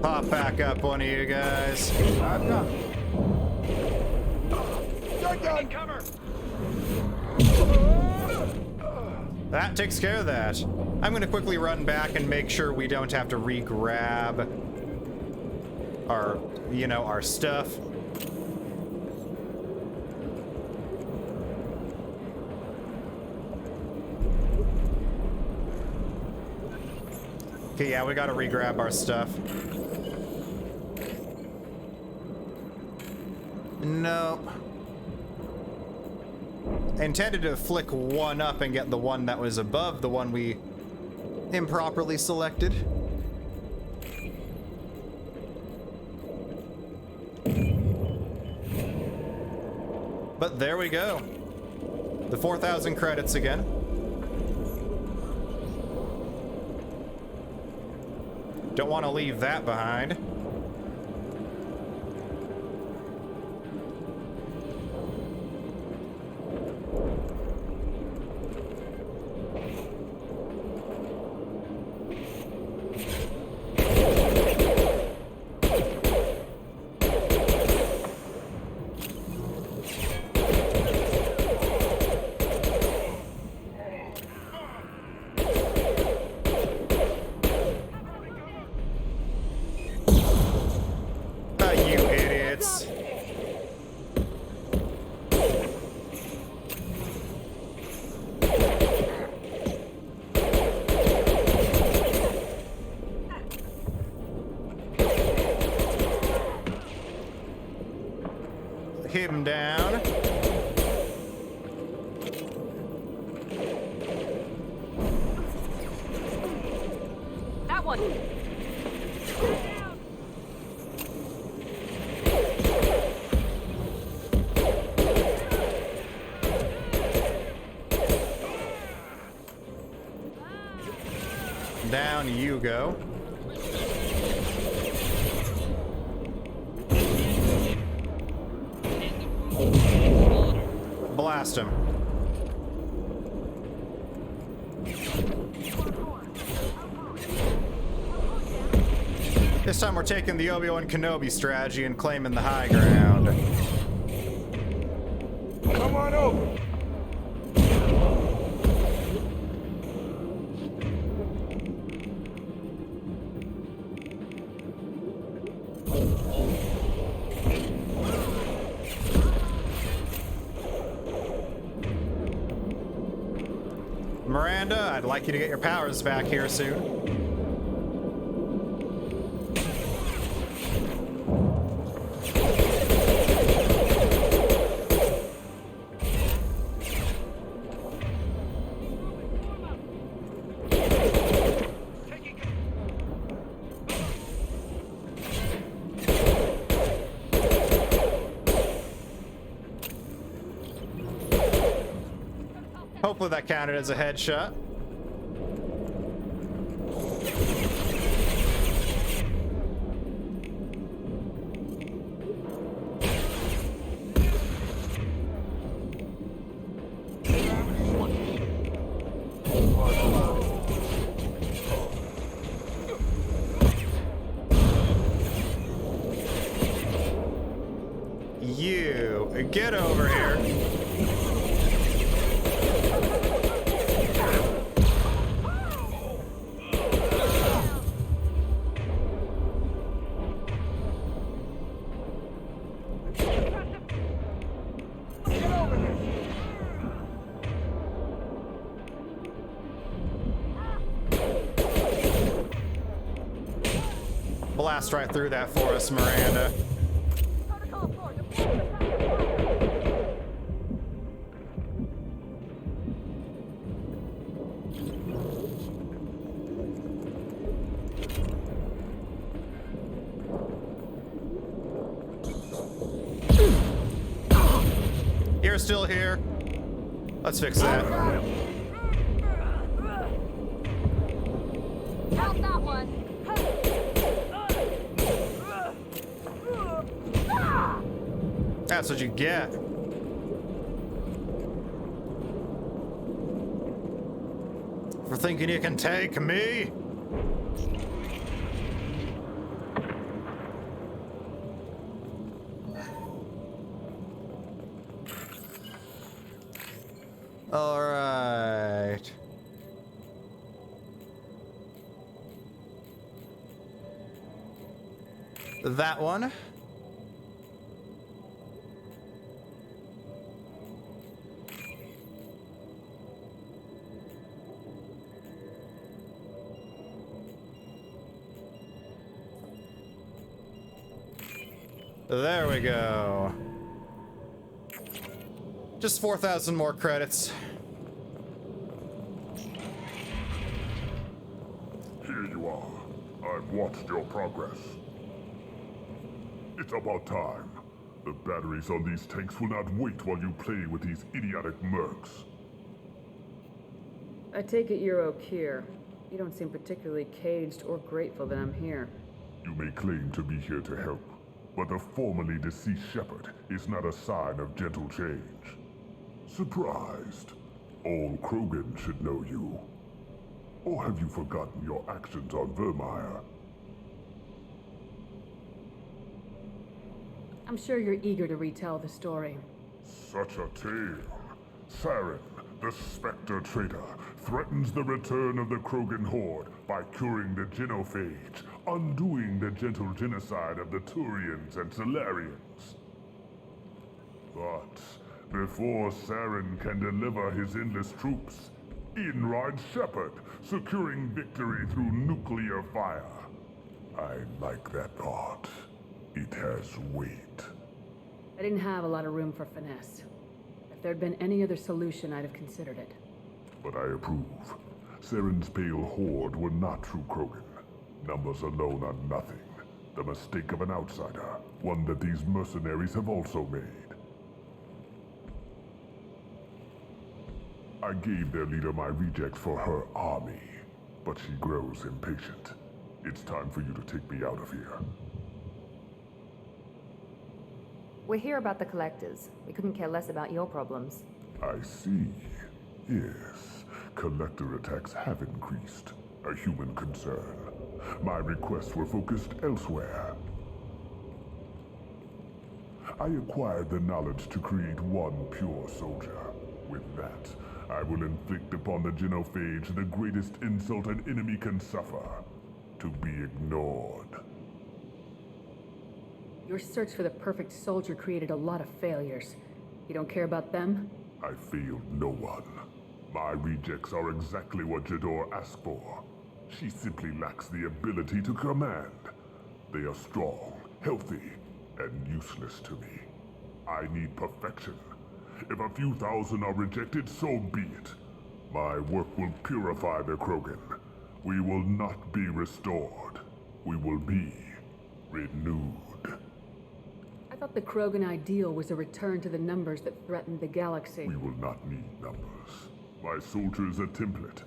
Pop back up, one of you guys. I'm not. Cover! That takes care of that. I'm gonna quickly run back and make sure we don't have to re-grab our, you know, our stuff. Okay, yeah, we gotta re-grab our stuff. No. Intended to flick one up and get the one that was above the one we improperly selected. But there we go. The 4,000 credits again. Don't want to leave that behind. Him down. That one. Down you go. Blast him. This time we're taking the Obi-Wan Kenobi strategy and claiming the high ground. Come on over. Miranda, I'd like you to get your powers back here soon. Hopefully that counted as a headshot. You get over here. Blast right through that for us, Miranda. You're still here. Let's fix that. That's what you get. For thinking you can take me? All right. That one. There we go. Just 4,000 more credits. Here you are. I've watched your progress. It's about time. The batteries on these tanks will not wait while you play with these idiotic mercs. I take it you're Okir. You don't seem particularly caged or grateful that I'm here. You may claim to be here to help, but the formerly deceased shepherd is not a sign of gentle change. Surprised? All Krogan should know you. Or have you forgotten your actions on Vermeer? I'm sure you're eager to retell the story. Such a tale. Saren, the Spectre traitor, threatens the return of the Krogan horde by curing the genophage, undoing the gentle genocide of the Turians and Solarians. But before Saren can deliver his endless troops, in rides Shepard, securing victory through nuclear fire. I like that part. It has weight. I didn't have a lot of room for finesse. If there'd been any other solution, I'd have considered it. But I approve. Saren's pale horde were not true Krogan. Numbers alone are nothing. The mistake of an outsider, one that these mercenaries have also made. I gave their leader my rejects for her army, but she grows impatient. It's time for you to take me out of here. We're here about the collectors. We couldn't care less about your problems. I see. Yes, collector attacks have increased. A human concern. My requests were focused elsewhere. I acquired the knowledge to create one pure soldier. With that, I will inflict upon the genophage the greatest insult an enemy can suffer. To be ignored. Your search for the perfect soldier created a lot of failures. You don't care about them? I failed no one. My rejects are exactly what Jador asked for. She simply lacks the ability to command. They are strong, healthy, and useless to me. I need perfection. If a few thousand are rejected, so be it. My work will purify the Krogan. We will not be restored. We will be renewed. I thought the Krogan ideal was a return to the numbers that threatened the galaxy. We will not need numbers. My soldier is a template.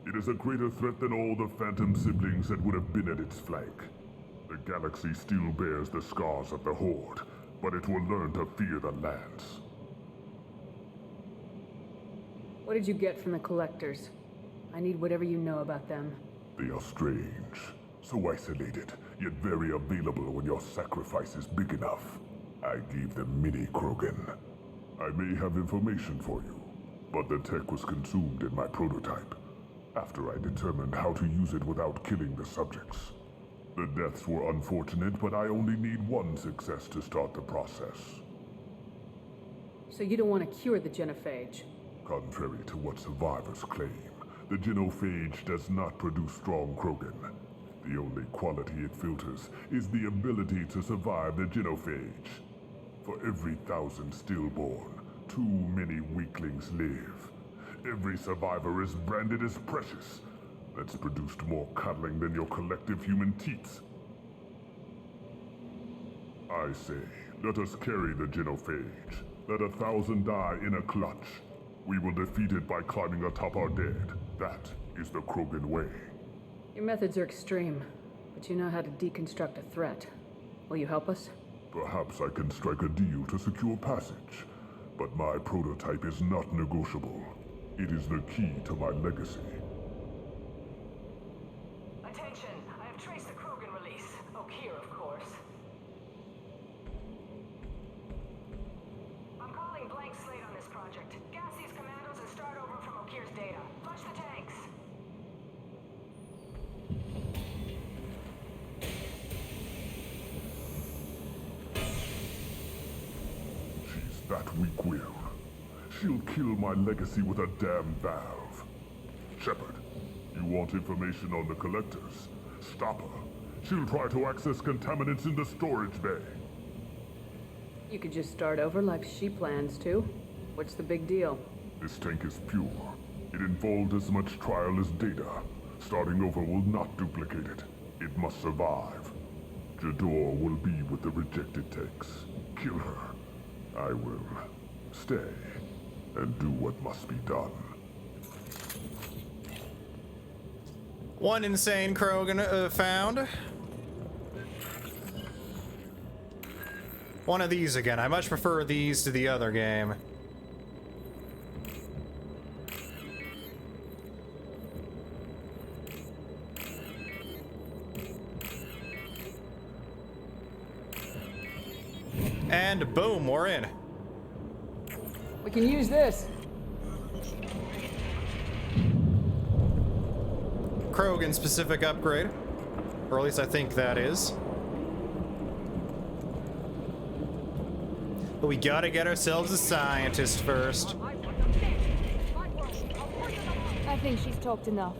It is a greater threat than all the Phantom siblings that would have been at its flank. The galaxy still bears the scars of the Horde, but it will learn to fear the Lance. What did you get from the collectors? I need whatever you know about them. They are strange. So isolated, yet very available when your sacrifice is big enough. I gave them mini Krogan. I may have information for you, but the tech was consumed in my prototype, after I determined how to use it without killing the subjects. The deaths were unfortunate, but I only need one success to start the process. So you don't want to cure the genophage? Contrary to what survivors claim, the genophage does not produce strong Krogan. The only quality it filters is the ability to survive the genophage. For every 1,000 stillborn, too many weaklings live. Every survivor is branded as precious. That's produced more cuddling than your collective human teats. I say, let us carry the genophage. Let 1,000 die in a clutch. We will defeat it by climbing atop our dead. That is the Krogan way. Your methods are extreme, but you know how to deconstruct a threat. Will you help us? Perhaps I can strike a deal to secure passage, but my prototype is not negotiable. It is the key to my legacy. Attention, I have traced the KROGAN release. Okeer, of course. I'm calling blank slate on this project. Gas these commandos and start over from Okeer's data. Flush the tanks. She's that weak-willed. She'll kill my legacy with a damn valve. Shepard, you want information on the collectors? Stop her. She'll try to access contaminants in the storage bay. You could just start over like she plans to. What's the big deal? This tank is pure. It involved as much trial as data. Starting over will not duplicate it. It must survive. Jador will be with the rejected tanks. Kill her. I will stay and do what must be done. One insane KROGAN found. One of these again. I much prefer these to the other game. And boom, we're in. We can use this. KROGAN specific upgrade. Or at least I think that is. But we gotta get ourselves a scientist first. I think she's talked enough.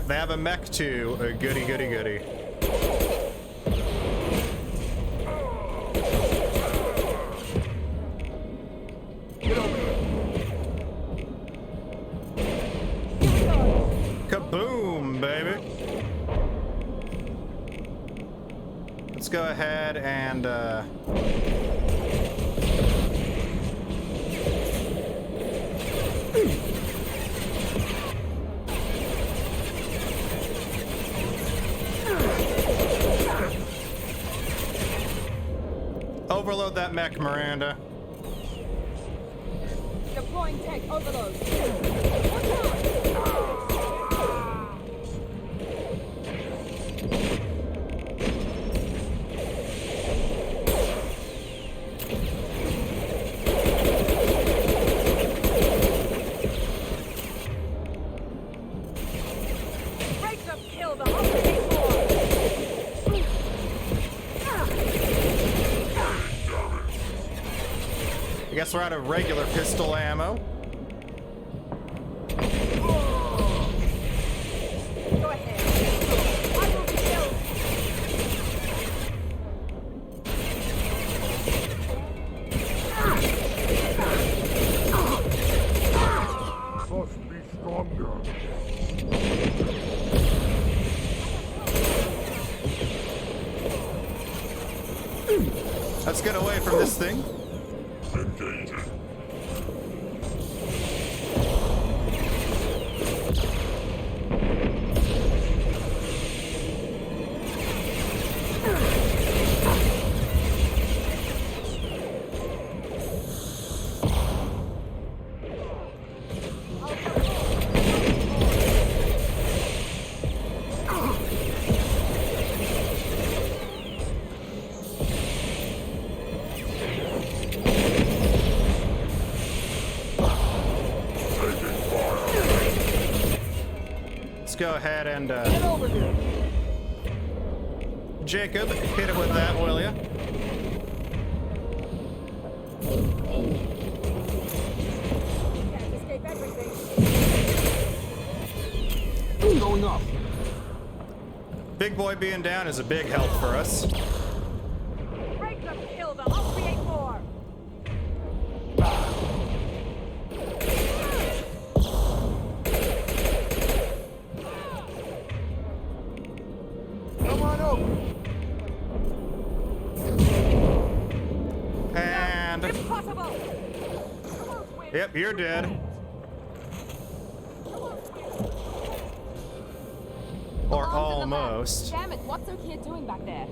They have a ME2. Goody, goody, goody. Kaboom, baby. Let's go ahead and overload that mech, Miranda. Deploying tech overload. Break them, kill them. I guess we're out of regular pistol ammo. Go ahead. I will be killed. Must be stronger. Let's get away from this thing. Engaging. Let's go ahead and Jacob, hit it with that, will ya? What's going up? Big boy being down is a big help for us. Break them, kill them. I'll create more. Come on over. And Yep, you're dead. Or almost. Damn it, what's O'Keefe doing back there?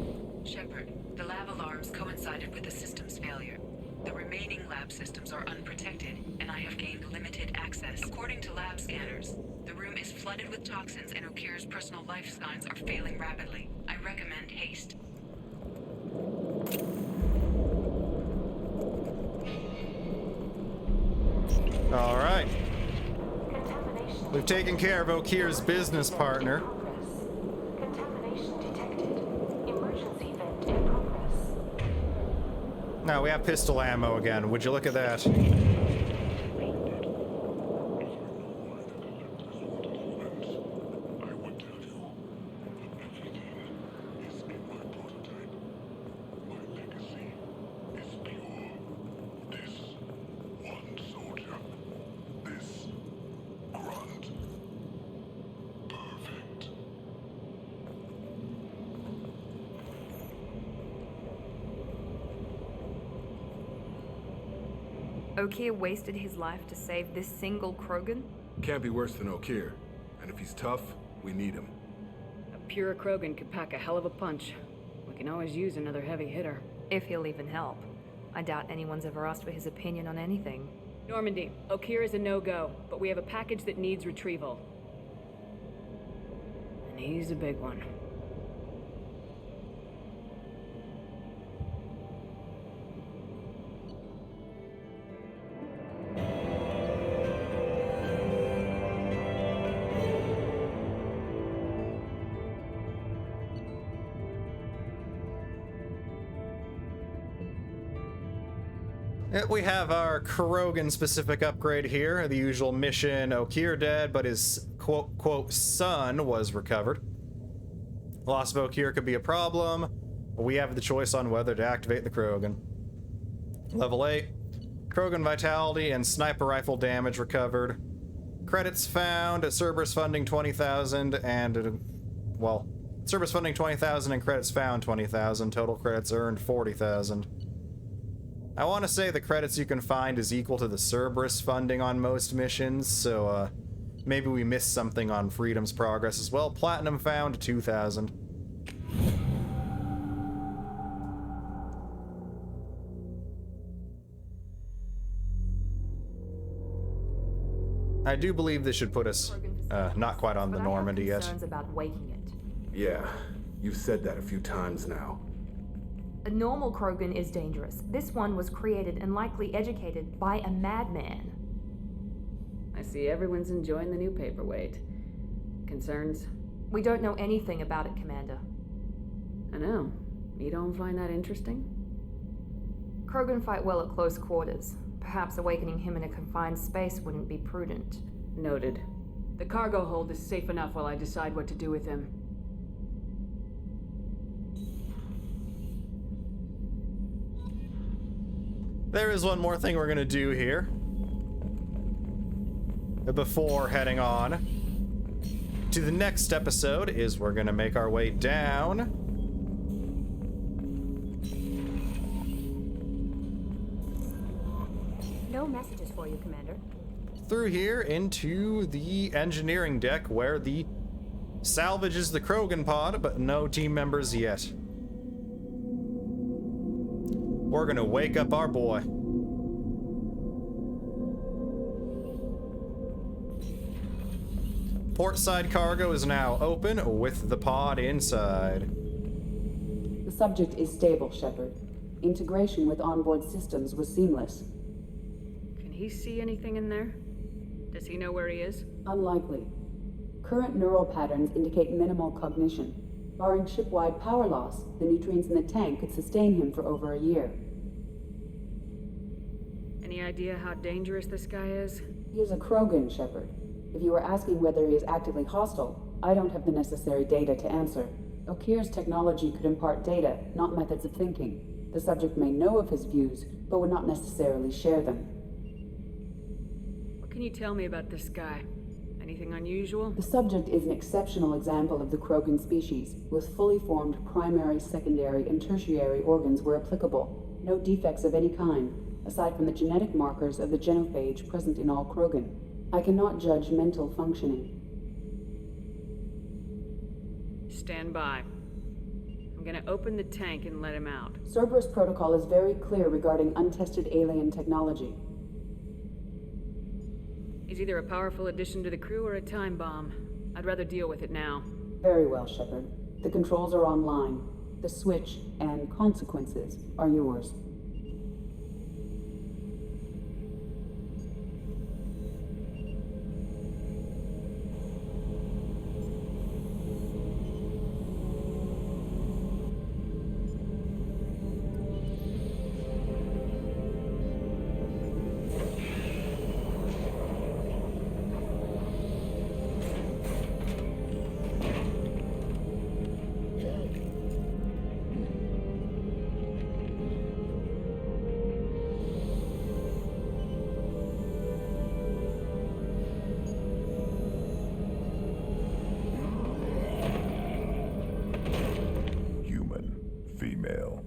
Shepard, the lab alarms coincided with the system's failure. The remaining lab systems are unprotected, and I have gained limited access. According to lab scanners, the room is flooded with toxins and O'Keefe's personal life signs are failing rapidly. I recommend haste. All right. We've taken care of O'Keefe's business partner. Contamination detected. Emergency vent in progress. Now we have pistol ammo again. Would you look at that? O'Keefe wasted his life to save this single Krogan? Can't be worse than O'Keefe. And if he's tough, we need him. A pure Krogan could pack a hell of a punch. We can always use another heavy hitter. If he'll even help. I doubt anyone's ever asked for his opinion on anything. Normandy, O'Keefe is a no-go, but we have a package that needs retrieval. And he's a big one. We have our KROGAN specific upgrade here. The usual mission, O'Keefe dead, but his quote son was recovered. Loss of O'Keefe could be a problem. We have the choice on whether to activate the KROGAN. Level 8. KROGAN vitality and sniper rifle damage recovered. Credits found. Cerberus funding 20,000 and, well, Cerberus funding 20,000 and credits found 20,000. Total credits earned 40,000. I want to say the credits you can find is equal to the Cerberus funding on most missions, so maybe we missed something on Freedom's progress as well. Platinum found 2,000. I do believe this should put us not quite on the Normandy yet. Concerns about waking it. Yeah, you've said that a few times now. A normal Krogan is dangerous. This one was created and likely educated by a madman. I see everyone's enjoying the new paperweight. Concerns? We don't know anything about it, Commander. I know. You don't find that interesting? Krogan fight well at close quarters. Perhaps awakening him in a confined space wouldn't be prudent. Noted. The cargo hold is safe enough while I decide what to do with him. There is one more thing we're gonna do here before heading on to the next episode is we're gonna make our way down No messages for you, Commander. through here into the engineering deck where the salvage is the KROGAN pod, but no team members yet. We're gonna wake up our boy. Portside cargo is now open with the pod inside. The subject is stable, Shepard. Integration with onboard systems was seamless. Can he see anything in there? Does he know where he is? Unlikely. Current neural patterns indicate minimal cognition. Barring ship-wide power loss, the nutrients in the tank could sustain him for over a year. Any idea how dangerous this guy is? He is a KROGAN, Shepard. If you were asking whether he is actively hostile, I don't have the necessary data to answer. O'Keefe's technology could impart data, not methods of thinking. The subject may know of his views, but would not necessarily share them. What can you tell me about this guy? Anything unusual? The subject is an exceptional example of the KROGAN species, with fully formed primary, secondary, and tertiary organs where applicable. No defects of any kind. aside from the genetic markers of the genophage present in all KROGAN. I cannot judge mental functioning. Stand by. I'm gonna open the tank and let him out. Cerberus protocol is very clear regarding untested alien technology. He's either a powerful addition to the crew or a time bomb. I'd rather deal with it now. Very well, Shepard. The controls are online. The switch and consequences are yours. Female.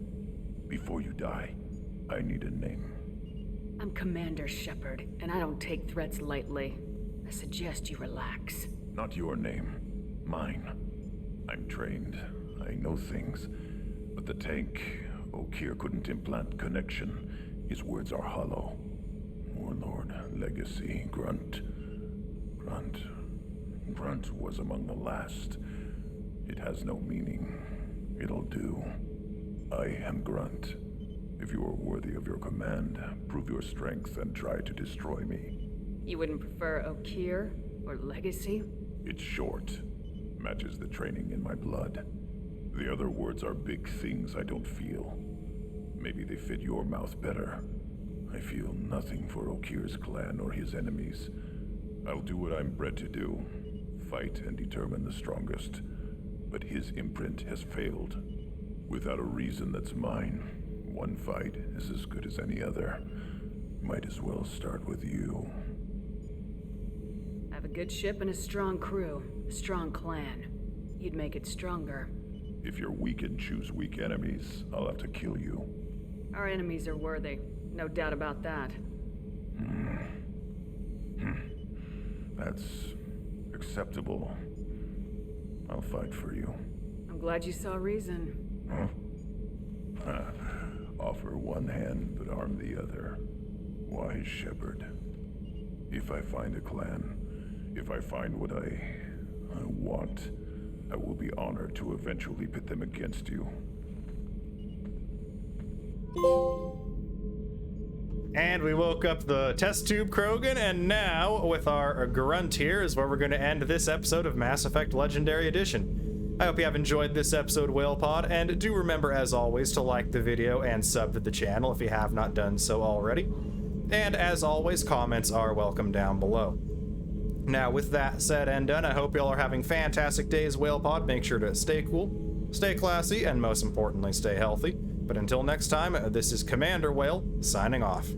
Before you die, I need a name. I'm Commander Shepard, and I don't take threats lightly. I suggest you relax. Not your name. Mine. I'm trained. I know things. But the tank, Okeer couldn't implant connection. His words are hollow. Warlord, Legacy, Grunt. Grunt was among the last. It has no meaning. It'll do. I am Grunt. If you are worthy of your command, prove your strength and try to destroy me. You wouldn't prefer Okeer or Legacy? It's short. Matches the training in my blood. The other words are big things I don't feel. Maybe they fit your mouth better. I feel nothing for Okeer's clan or his enemies. I'll do what I'm bred to do. Fight and determine the strongest. But his imprint has failed. Without a reason that's mine, one fight is as good as any other. Might as well start with you. I have a good ship and a strong crew. A strong clan. You'd make it stronger. If you're weak and choose weak enemies, I'll have to kill you. Our enemies are worthy. No doubt about that. That's acceptable. I'll fight for you. I'm glad you saw reason. Huh? Offer one hand, but arm the other. Wise Shepard. If I find a clan, if I find what I want, I will be honored to eventually pit them against you. And we woke up the test tube Krogan, and now, with our grunt here, is where we're going to end this episode of Mass Effect Legendary Edition. I hope you have enjoyed this episode, WhalePod, and do remember, as always, to like the video and sub to the channel if you have not done so already. And as always, comments are welcome down below. Now, with that said and done, I hope y'all are having fantastic days, WhalePod. Make sure to stay cool, stay classy, and most importantly, stay healthy. But until next time, this is Commander Whale, signing off.